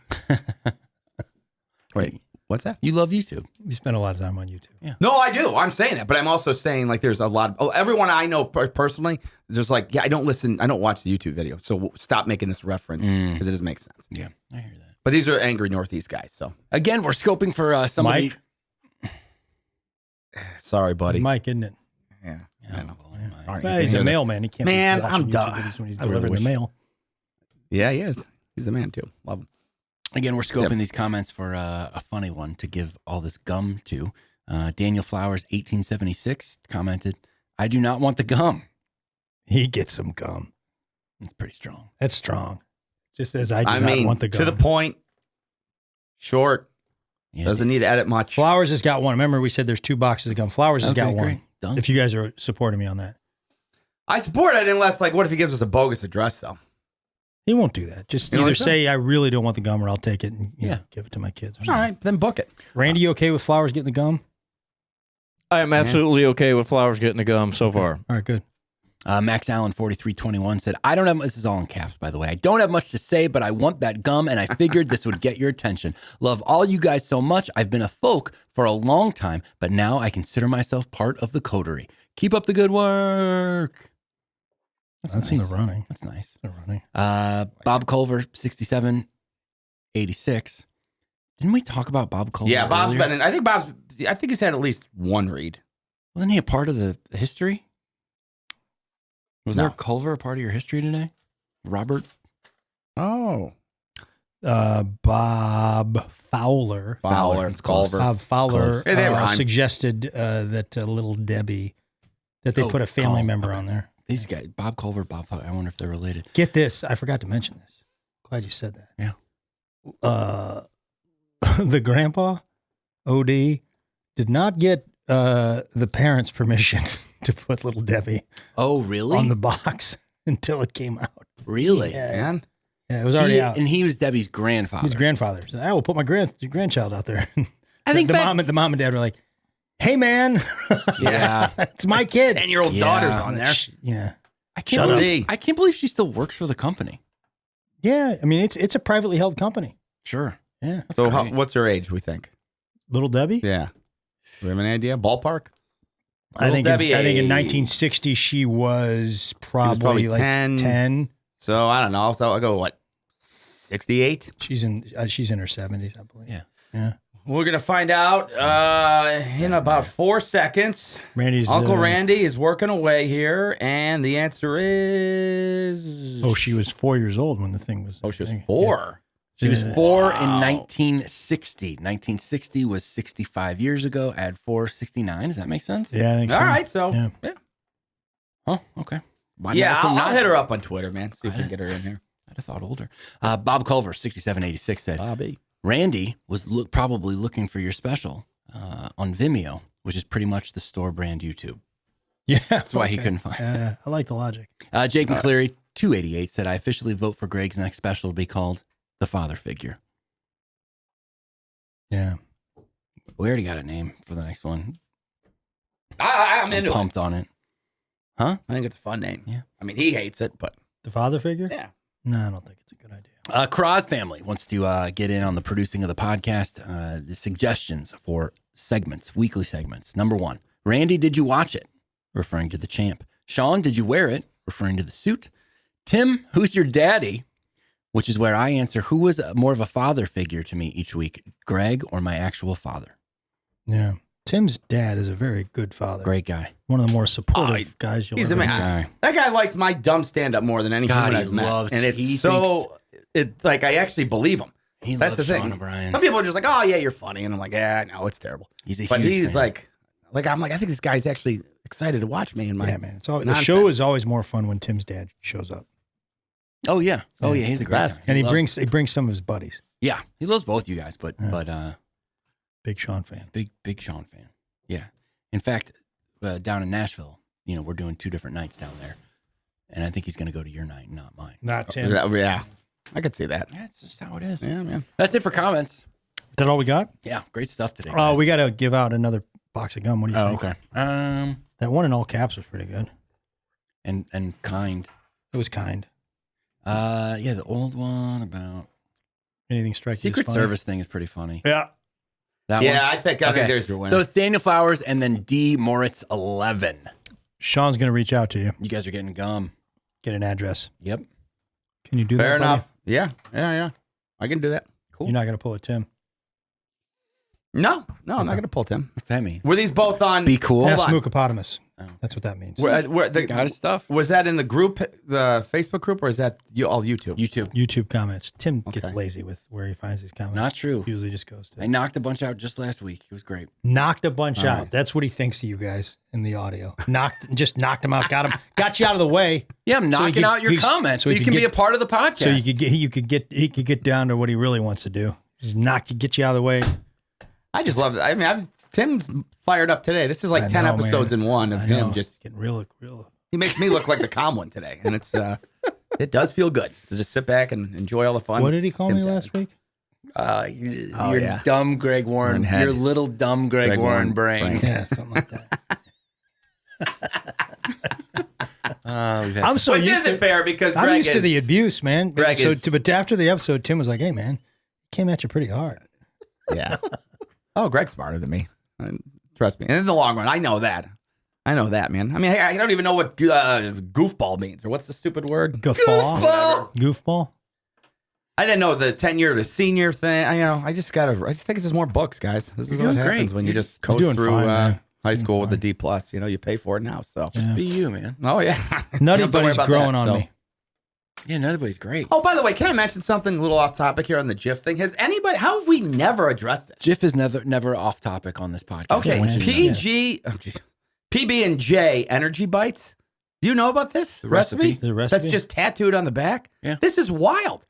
C: Wait, what's that?
B: You love YouTube.
A: You spend a lot of time on YouTube.
B: Yeah.
C: No, I do. I'm saying that, but I'm also saying like there's a lot of everyone I know personally. There's like, I don't watch the YouTube video, so stop making this reference because it doesn't make sense.
B: Yeah, I hear that.
C: But these are angry Northeast guys. So
B: Again, we're scoping for somebody.
A: Mike?
C: Sorry, buddy.
A: Mike, isn't it?
C: Yeah, I know.
B: Mine.
A: Well, he's a mailman. He can't
C: Man,
A: be watching
C: I'm
A: YouTube
C: done.
A: videos when he's
C: I really
A: delivering the
C: wish-
A: mail.
C: Yeah, he is. He's the man too. Love him.
B: Again, we're scoping these comments for a funny one to give all this gum to. Daniel Flowers, 1876, commented, "I do not want the gum."
A: He gets some gum.
B: It's pretty strong.
A: That's strong. Just as I do
C: I
A: not
C: mean,
A: want the gum.
C: to the point. Short.
B: Yeah,
C: Doesn't need to edit much.
A: Flowers has got one. Remember, we said there's 2 boxes of gum. Flowers has got one.
B: great. Done.
A: If you guys are supporting me on that,
C: I support it unless, like, what if he gives us a bogus address though?
A: he won't do that. Just
C: You know
A: either
C: what I'm
A: say I really don't want the gum, or I'll take it and you know, give it to my kids. Or
C: All
A: something.
C: right, then book it.
A: Randy, you okay with Flowers getting the gum?
D: I am absolutely okay with Flowers getting the gum so far.
A: All right, good.
B: Max Allen 4321 said, "I don't have, this is all in caps, by the way. I don't have much to say, but I want that gum, and I figured this would get your attention. Love all you guys so much. I've been a folk for a long time, but now I consider myself part of the coterie. Keep up the good work."
A: That's
B: nice.
A: in the running.
B: That's nice.
A: The running.
B: Bob Culver 6786. Didn't we talk about Bob Culver?
C: Yeah, Bob's
B: earlier?
C: been in. I think he's had at least one read.
B: Wasn't he a part of the history? Was
C: No.
B: there Culver a part of your history today? Robert?
C: Oh.
A: Bob Fowler.
B: It's close.
A: Bob Fowler
C: close. Hey, they rhyme.
A: suggested that Little Debbie, that they put a family member on there.
B: These guys, Bob Culver, Bob Fowler, I wonder if they're related.
A: Get this. I forgot to mention this. Glad you said that.
B: Yeah.
A: The grandpa, OD, did not get the parents' permission to put Little Debbie
B: Oh, really?
A: on the box until it came out.
B: Really?
A: Yeah,
C: Man.
A: yeah, it was already out.
B: And he was Debbie's grandfather.
A: His grandfather said, "I will put my grandchild out there."
B: I think
A: the
B: back-
A: mom and dad were like, "Hey, man,
B: Yeah.
A: it's my kid."
C: 10-year-old
B: Yeah.
C: daughter's on there.
A: Yeah,
B: I can't
C: Shut up.
B: believe I can't believe she still works for the company.
A: yeah. I mean, it's a privately held company.
B: Sure.
A: Yeah,
C: So
B: great.
C: what's her age, we think?
A: Little Debbie.
C: Yeah. Do we have any idea? Ballpark?
A: I think
C: Debbie,
A: in 1960 she was probably like 10.
C: So I don't know. So I'll go, what, 68?
A: She's in her 70s, I believe.
B: Yeah.
A: Yeah.
C: We're going to find out in about 4 seconds.
A: Randy's
C: Uncle Randy is working away here, and the answer is...
A: Oh, she was 4 years old when the thing was.
C: Oh, she was 4.
B: She was 4 in 1960. 1960 was 65 years ago. Add 4, 69. Does that make sense?
A: Yeah, I think so.
C: All right, so...
A: Yeah.
C: Yeah,
B: Huh? Okay. Why
C: yeah
B: not? So
C: I'll
B: not-
C: hit her up on Twitter, man. See if we can get her in here.
B: I'd have thought older. Bob Culver, 6786, said,
C: Bobby.
B: Randy was probably looking for your special on Vimeo, which is pretty much the store brand YouTube.
A: Yeah.
B: That's why he couldn't find it.
A: Yeah, I like the logic.
B: Jake McCleary, 288, said, "I officially vote for Greg's next special to be called The Father Figure."
A: Yeah.
B: We already got a name for the next one.
C: I'm
B: I'm
C: into it.
B: pumped on it. Huh?
C: I think it's a fun name.
B: Yeah.
C: I mean, he hates it, but...
A: The father figure?
C: Yeah.
A: No, I don't think it's a good idea.
B: Cross family wants to get in on the producing of the podcast. The suggestions for segments, weekly segments. Number 1, Randy, did you watch it? Referring to the champ. Sean, did you wear it? Referring to the suit. Tim, who's your daddy? Which is where I answer, who was more of a father figure to me each week, Greg or my actual father?
A: Yeah. Tim's dad is a very good father.
B: Great guy.
A: One of the more supportive guys you'll
C: He's
A: ever
C: a
A: meet.
C: man.
B: Guy.
C: That guy likes my dumb stand-up more than any
B: God,
C: human
B: he
C: I've met.
B: loves-
C: and it's
B: he
C: so... It's like, I actually believe him.
B: He
C: That's
B: loves
C: the thing.
B: Sean O'Brien.
C: Some people are just like, oh, yeah, you're funny. And I'm like, yeah, no, it's terrible.
B: He's a
C: But
B: huge
C: he's
B: fan.
C: I'm like, I think this guy's actually excited to watch me. In my
A: Yeah, man. It's always, the
C: nonsense.
A: show is always more fun when Tim's dad shows up.
B: Oh yeah. Oh
A: Yeah,
B: yeah. He's a
C: the
B: great
C: best.
B: guy.
A: And he
B: loves-
A: brings some of his buddies.
B: Yeah, he loves both you guys, but
A: Yeah. Big Sean fan.
B: big Sean fan. Yeah. In fact, down in Nashville, we're doing 2 different nights down there, and I think he's going to go to your night, not mine.
A: Not Tim.
C: Yeah, I could see that.
B: That's just how it is.
C: Yeah, man.
B: That's it for comments.
A: Is that all we got?
B: Yeah, great stuff today.
A: Oh,
B: guys.
A: we got to give out another box of gum. What do you think?
B: Okay.
A: That one in all caps was pretty good.
B: And kind.
A: It was kind.
B: Yeah, the old one about
A: Anything strike you as
B: Secret
A: funny?
B: Service thing is pretty funny.
A: Yeah.
B: That
C: Yeah,
B: one?
C: I think there's your winner.
B: So it's Daniel Flowers and then D. Moritz 11.
A: Sean's going to reach out to you.
B: You guys are getting gum.
A: Get an address.
B: Yep.
A: Can you do
C: Fair
A: that, buddy?
C: enough. Yeah. I can do that.
B: Cool.
A: You're not going to pull a Tim.
C: No, I'm not going to pull Tim.
B: What's that mean?
C: Were these both on?
B: Be cool.
C: Hold
A: Ask
C: on.
A: Mookopotamus.
B: Oh.
A: That's what that means.
B: Got his stuff.
C: Was that in the group, the Facebook group, or is that all YouTube?
B: YouTube.
A: YouTube comments. Tim gets
C: Okay.
A: lazy with where he finds his comments.
B: Not true.
A: Usually just goes to
B: I knocked a bunch out just last week. It was great.
A: knocked a bunch
C: All
A: out.
C: right.
A: That's what he thinks of you guys in the audio. Just knocked him out. Got you out of the way.
B: Yeah, I'm
A: So he
B: knocking
A: could-
B: out your
A: he's-
B: comments
A: so
B: so
A: he
B: you
A: could
B: can be
A: get-
B: a part of the podcast.
A: So he could get down to what he really wants to do. Just get you out of the way.
C: I just love it. I mean, Tim's fired up today. This is like
A: I
C: 10
A: know,
C: episodes
A: man.
C: in one of
A: I
C: him.
A: know.
C: Just
A: Getting real.
C: he makes me look like the calm one today, and it's it does feel good to just sit back and enjoy all the fun.
A: What did he call me
C: Tim's
A: last week?
B: Your
C: yeah.
B: dumb Greg Warren,
C: Warren head.
B: your little dumb Greg Warren brain.
A: Yeah, something like that.
B: I'm
A: So
C: Which
A: used
C: isn't
A: to-
C: fair because
A: I'm
C: Greg
A: used to
C: is-
A: the abuse, man.
C: Greg
A: So,
C: is-
A: but after the episode, Tim was like, "Hey, man, he came at you pretty hard."
C: Yeah. Oh, Greg's smarter than me. Trust me. And in the long run, I know that, man. I mean, I don't even know what goofball means or what's the stupid word?
A: Guffaw, goofball.
C: I didn't know the 10-year to senior thing. I just think it's just more books, guys. This is
B: You're
C: what
B: doing
C: happens
B: great.
C: when you just
A: You're
C: coast
A: doing
C: through
A: fine, man.
C: high
A: Doing
C: school with a
A: fine.
C: D+. You pay for it now. So,
A: Yeah.
B: Be you, man.
C: oh yeah,
A: Nutty
C: You don't have to worry
A: Buddy's
C: about
A: growing
C: that,
A: on
C: so.
A: me.
B: Yeah, nobody's great.
C: Oh, by the way, can I mention something a little off topic here on the GIF thing? How have we never addressed this?
B: Jif is never off topic on this podcast.
C: Okay,
B: I want you to know.
C: PB and J energy bites. Do you know about this recipe?
A: The recipe?
C: That's just tattooed on the back.
B: Yeah.
C: This is wild.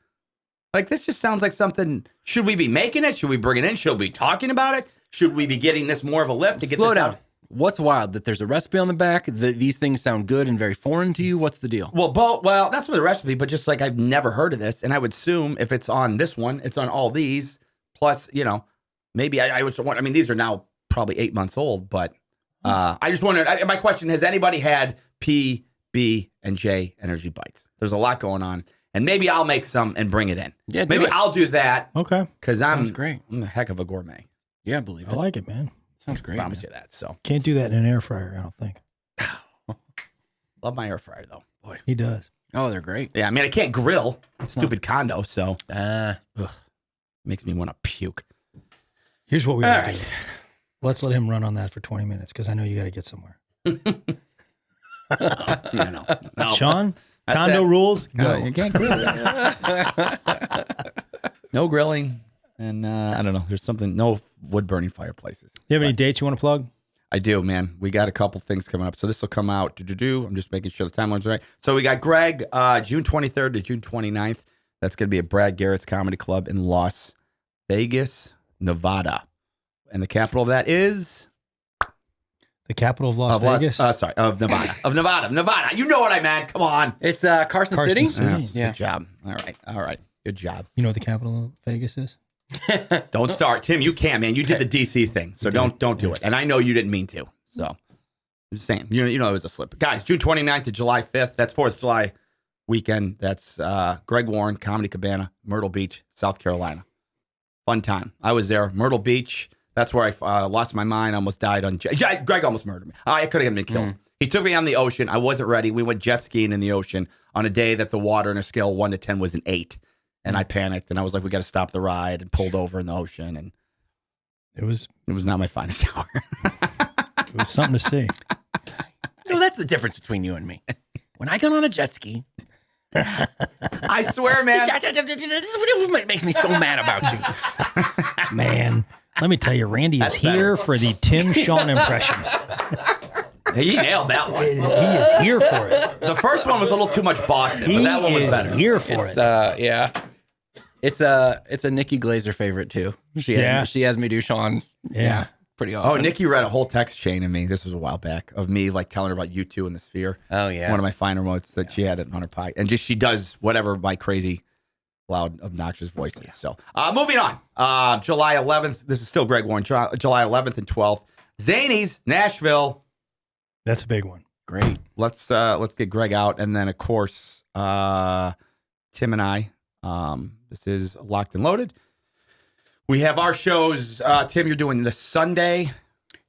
C: Like this just sounds like something. Should we be making it? Should we bring it in? Should we be talking about it? Should we be getting this more of a lift to get
B: Slow
C: this
B: down.
C: out?
B: What's wild? That there's a recipe on the back. These things sound good and very foreign to you. What's the deal?
C: Well, that's what the recipe. But just like I've never heard of this, and I would assume if it's on this one, it's on all these. Plus, maybe I would want. I mean, these are now probably 8 months old, but I just wondered. My question: has anybody had P, B, and J energy bites? There's a lot going on, and maybe I'll make some and bring it in.
B: Yeah, do
C: maybe
B: it.
C: I'll do that
A: Okay.
C: because
B: Sounds great.
C: I'm a heck of a gourmet.
B: Yeah, I believe
A: I
B: it.
A: like it, man.
B: Sounds great.
C: Promise
B: man.
C: you that. So
A: Can't do that in an air fryer, I don't think.
C: love my air fryer though. Boy,
A: He does.
B: Oh, they're great.
C: yeah. I mean, I can't grill. Stupid condo, so makes me want to puke.
A: Here's what we
C: All
A: gotta
C: right.
A: do. Let's let him run on that for 20 minutes because I know you got to get somewhere.
C: No.
A: Sean,
C: That's
A: condo
C: it.
A: rules,
C: No,
A: go.
C: you can't grill. No grilling, and I don't know. There's something. No wood burning fireplaces.
A: You have any dates you want to plug?
C: I do, man. We got a couple things coming up, so this will come out. I'm just making sure the timeline's right. So we got Greg, June 23rd to June 29th. That's going to be at Brad Garrett's Comedy Club in Las Vegas, Nevada, and the capital of that is
A: The capital of Las Vegas?
C: of Nevada, Nevada. You know what I meant. Come on.
B: It's Carson
A: Carson
B: City.
A: City.
C: Yeah,
B: Yeah.
C: Good job. All right. Good job.
A: You know what the capital of Vegas is?
C: Don't start, Tim. You can't, man. You did the DC thing, so don't do it. And I know you didn't mean to. So I'm just saying, you know, it was a slip. Guys, June 29th to July 5th. That's 4th of July weekend. That's Greg Warren, Comedy Cabana, Myrtle Beach, South Carolina. Fun time. I was there, Myrtle Beach. That's where I lost my mind. Almost died on. Greg almost murdered me. I could have been killed. He took me on the ocean. I wasn't ready. We went jet skiing in the ocean on a day that the water on a scale of 1 to 10 was an 8. And I panicked, and I was like, "We got to stop the ride," and pulled over in the ocean, and
A: It was
C: not my finest hour.
A: something to see.
B: You know, that's the difference between you and me. When I got on a jet ski,
C: I swear, man.
B: this is what makes me so mad about you.
A: Man, let me tell you, Randy is here for the Tim Sean impression.
C: He nailed that one.
A: He is here for it.
C: The first one was a little too much Boston, but
A: He
C: that one was
A: is
C: better.
A: here for it.
B: Yeah. It's a Nikki Glazer favorite too. She has me do Sean.
A: Yeah.
B: Pretty
C: Oh,
B: awesome.
C: Nikki read a whole text chain of me. This was a while back of me like telling her about U2 and the Sphere.
B: Oh yeah.
C: One of my finer moments that she had it on her pie, and just she does whatever my crazy, loud, obnoxious voice is. So, moving on. July 11th. This is still Greg Warren. July 11th and 12th. Zanies, Nashville.
A: That's a big one.
B: Great.
C: let's get Greg out, and then of course Tim and I. This is Locked and Loaded. We have our shows. Tim, you're doing the Sunday.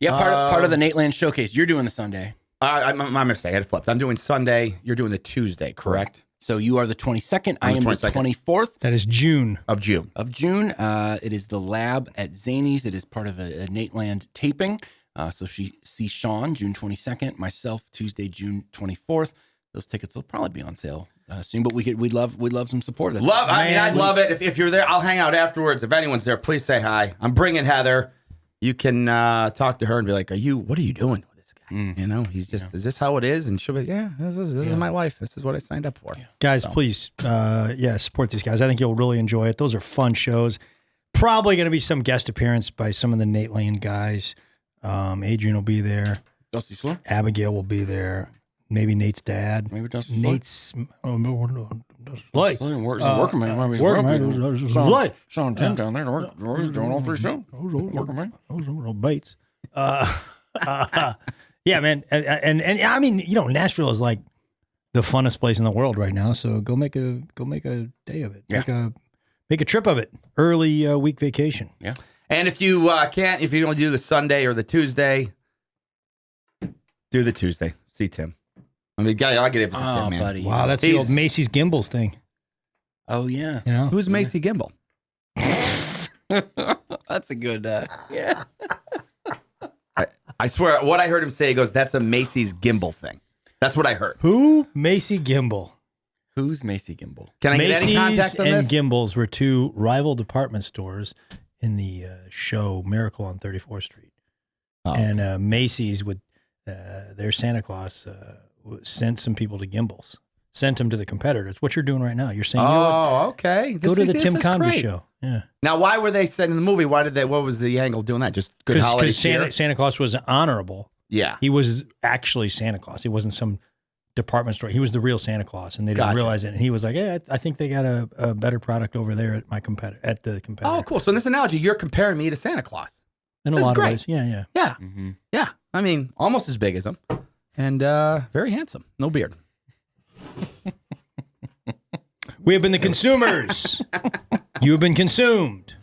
B: Yeah, part of the Nateland showcase. You're doing the Sunday.
C: My mistake. I had flipped. I'm doing Sunday. You're doing the Tuesday, correct?
B: So you are the 22nd. I am the
C: 22nd.
B: 24th.
A: That is June.
C: Of June.
B: It is the lab at Zany's. It is part of a Nateland taping. So see Sean June 22nd, myself Tuesday, June 24th. Those tickets will probably be on sale soon, but we'd love some support.
C: I'd love it if you're there. I'll hang out afterwards. If anyone's there, please say hi. I'm bringing Heather. You can talk to her and be like, what are you doing with this guy? You know, he's just, is this how it is? And she'll be, this is my life. This is what I signed up for.
B: Yeah.
A: Guys, please, support these guys. I think you'll really enjoy it. Those are fun shows. Probably going to be some guest appearance by some of the Nateland guys. Adrian will be there.
B: Dusty Slur?
A: Abigail will be there. Maybe Nate's dad.
B: Maybe Dusty
A: Nate's.
B: Like, working man. Sean Tim down there. We're doing all three shows. Working man.
A: Bates. Yeah, man. And I mean, Nashville is like the funnest place in the world right now. So go make a day of it.
B: Yeah.
A: Make a trip of it. Early week vacation.
B: Yeah.
C: And if you if you don't do the Sunday or the Tuesday, do the Tuesday. See Tim. I mean, I'll get it with Tim, man.
B: Buddy.
A: Wow, that's the old Macy's Gimbals thing.
B: Oh, yeah.
A: You know?
C: Who's Macy Gimbal?
B: That's a good, yeah.
C: I swear, what I heard him say, he goes, that's a Macy's Gimbal thing. That's what I heard.
A: Who? Macy Gimbal.
B: Who's Macy Gimbal?
C: Can I get any
A: Macy's
C: context on
A: and
C: this?
A: Gimbals were two rival department stores in the show Miracle on 34th Street.
C: Oh,
A: And Macy's would, their Santa Claus sent some people to Gimbals. Sent them to the competitors. What you're doing right now. You're saying,
C: okay.
A: go to the Tim Convey
C: great.
A: show. Yeah.
C: Now, why were they sending the movie? What was the angle doing that? Just good holiday
A: Because Santa Claus was honorable.
C: Yeah.
A: He was actually Santa Claus. He wasn't some department store. He was the real Santa Claus, and they didn't realize it. And he was like, I think they got a better product over there at the competitor.
C: Oh, cool. So in this analogy, you're comparing me to Santa Claus.
A: In a
C: This is
A: lot of
C: great.
A: ways. Yeah.
C: Yeah.
B: Mm-hmm.
C: Yeah. I mean, almost as big as him. And very handsome. No beard.
A: We have been the consumers. You have been consumed.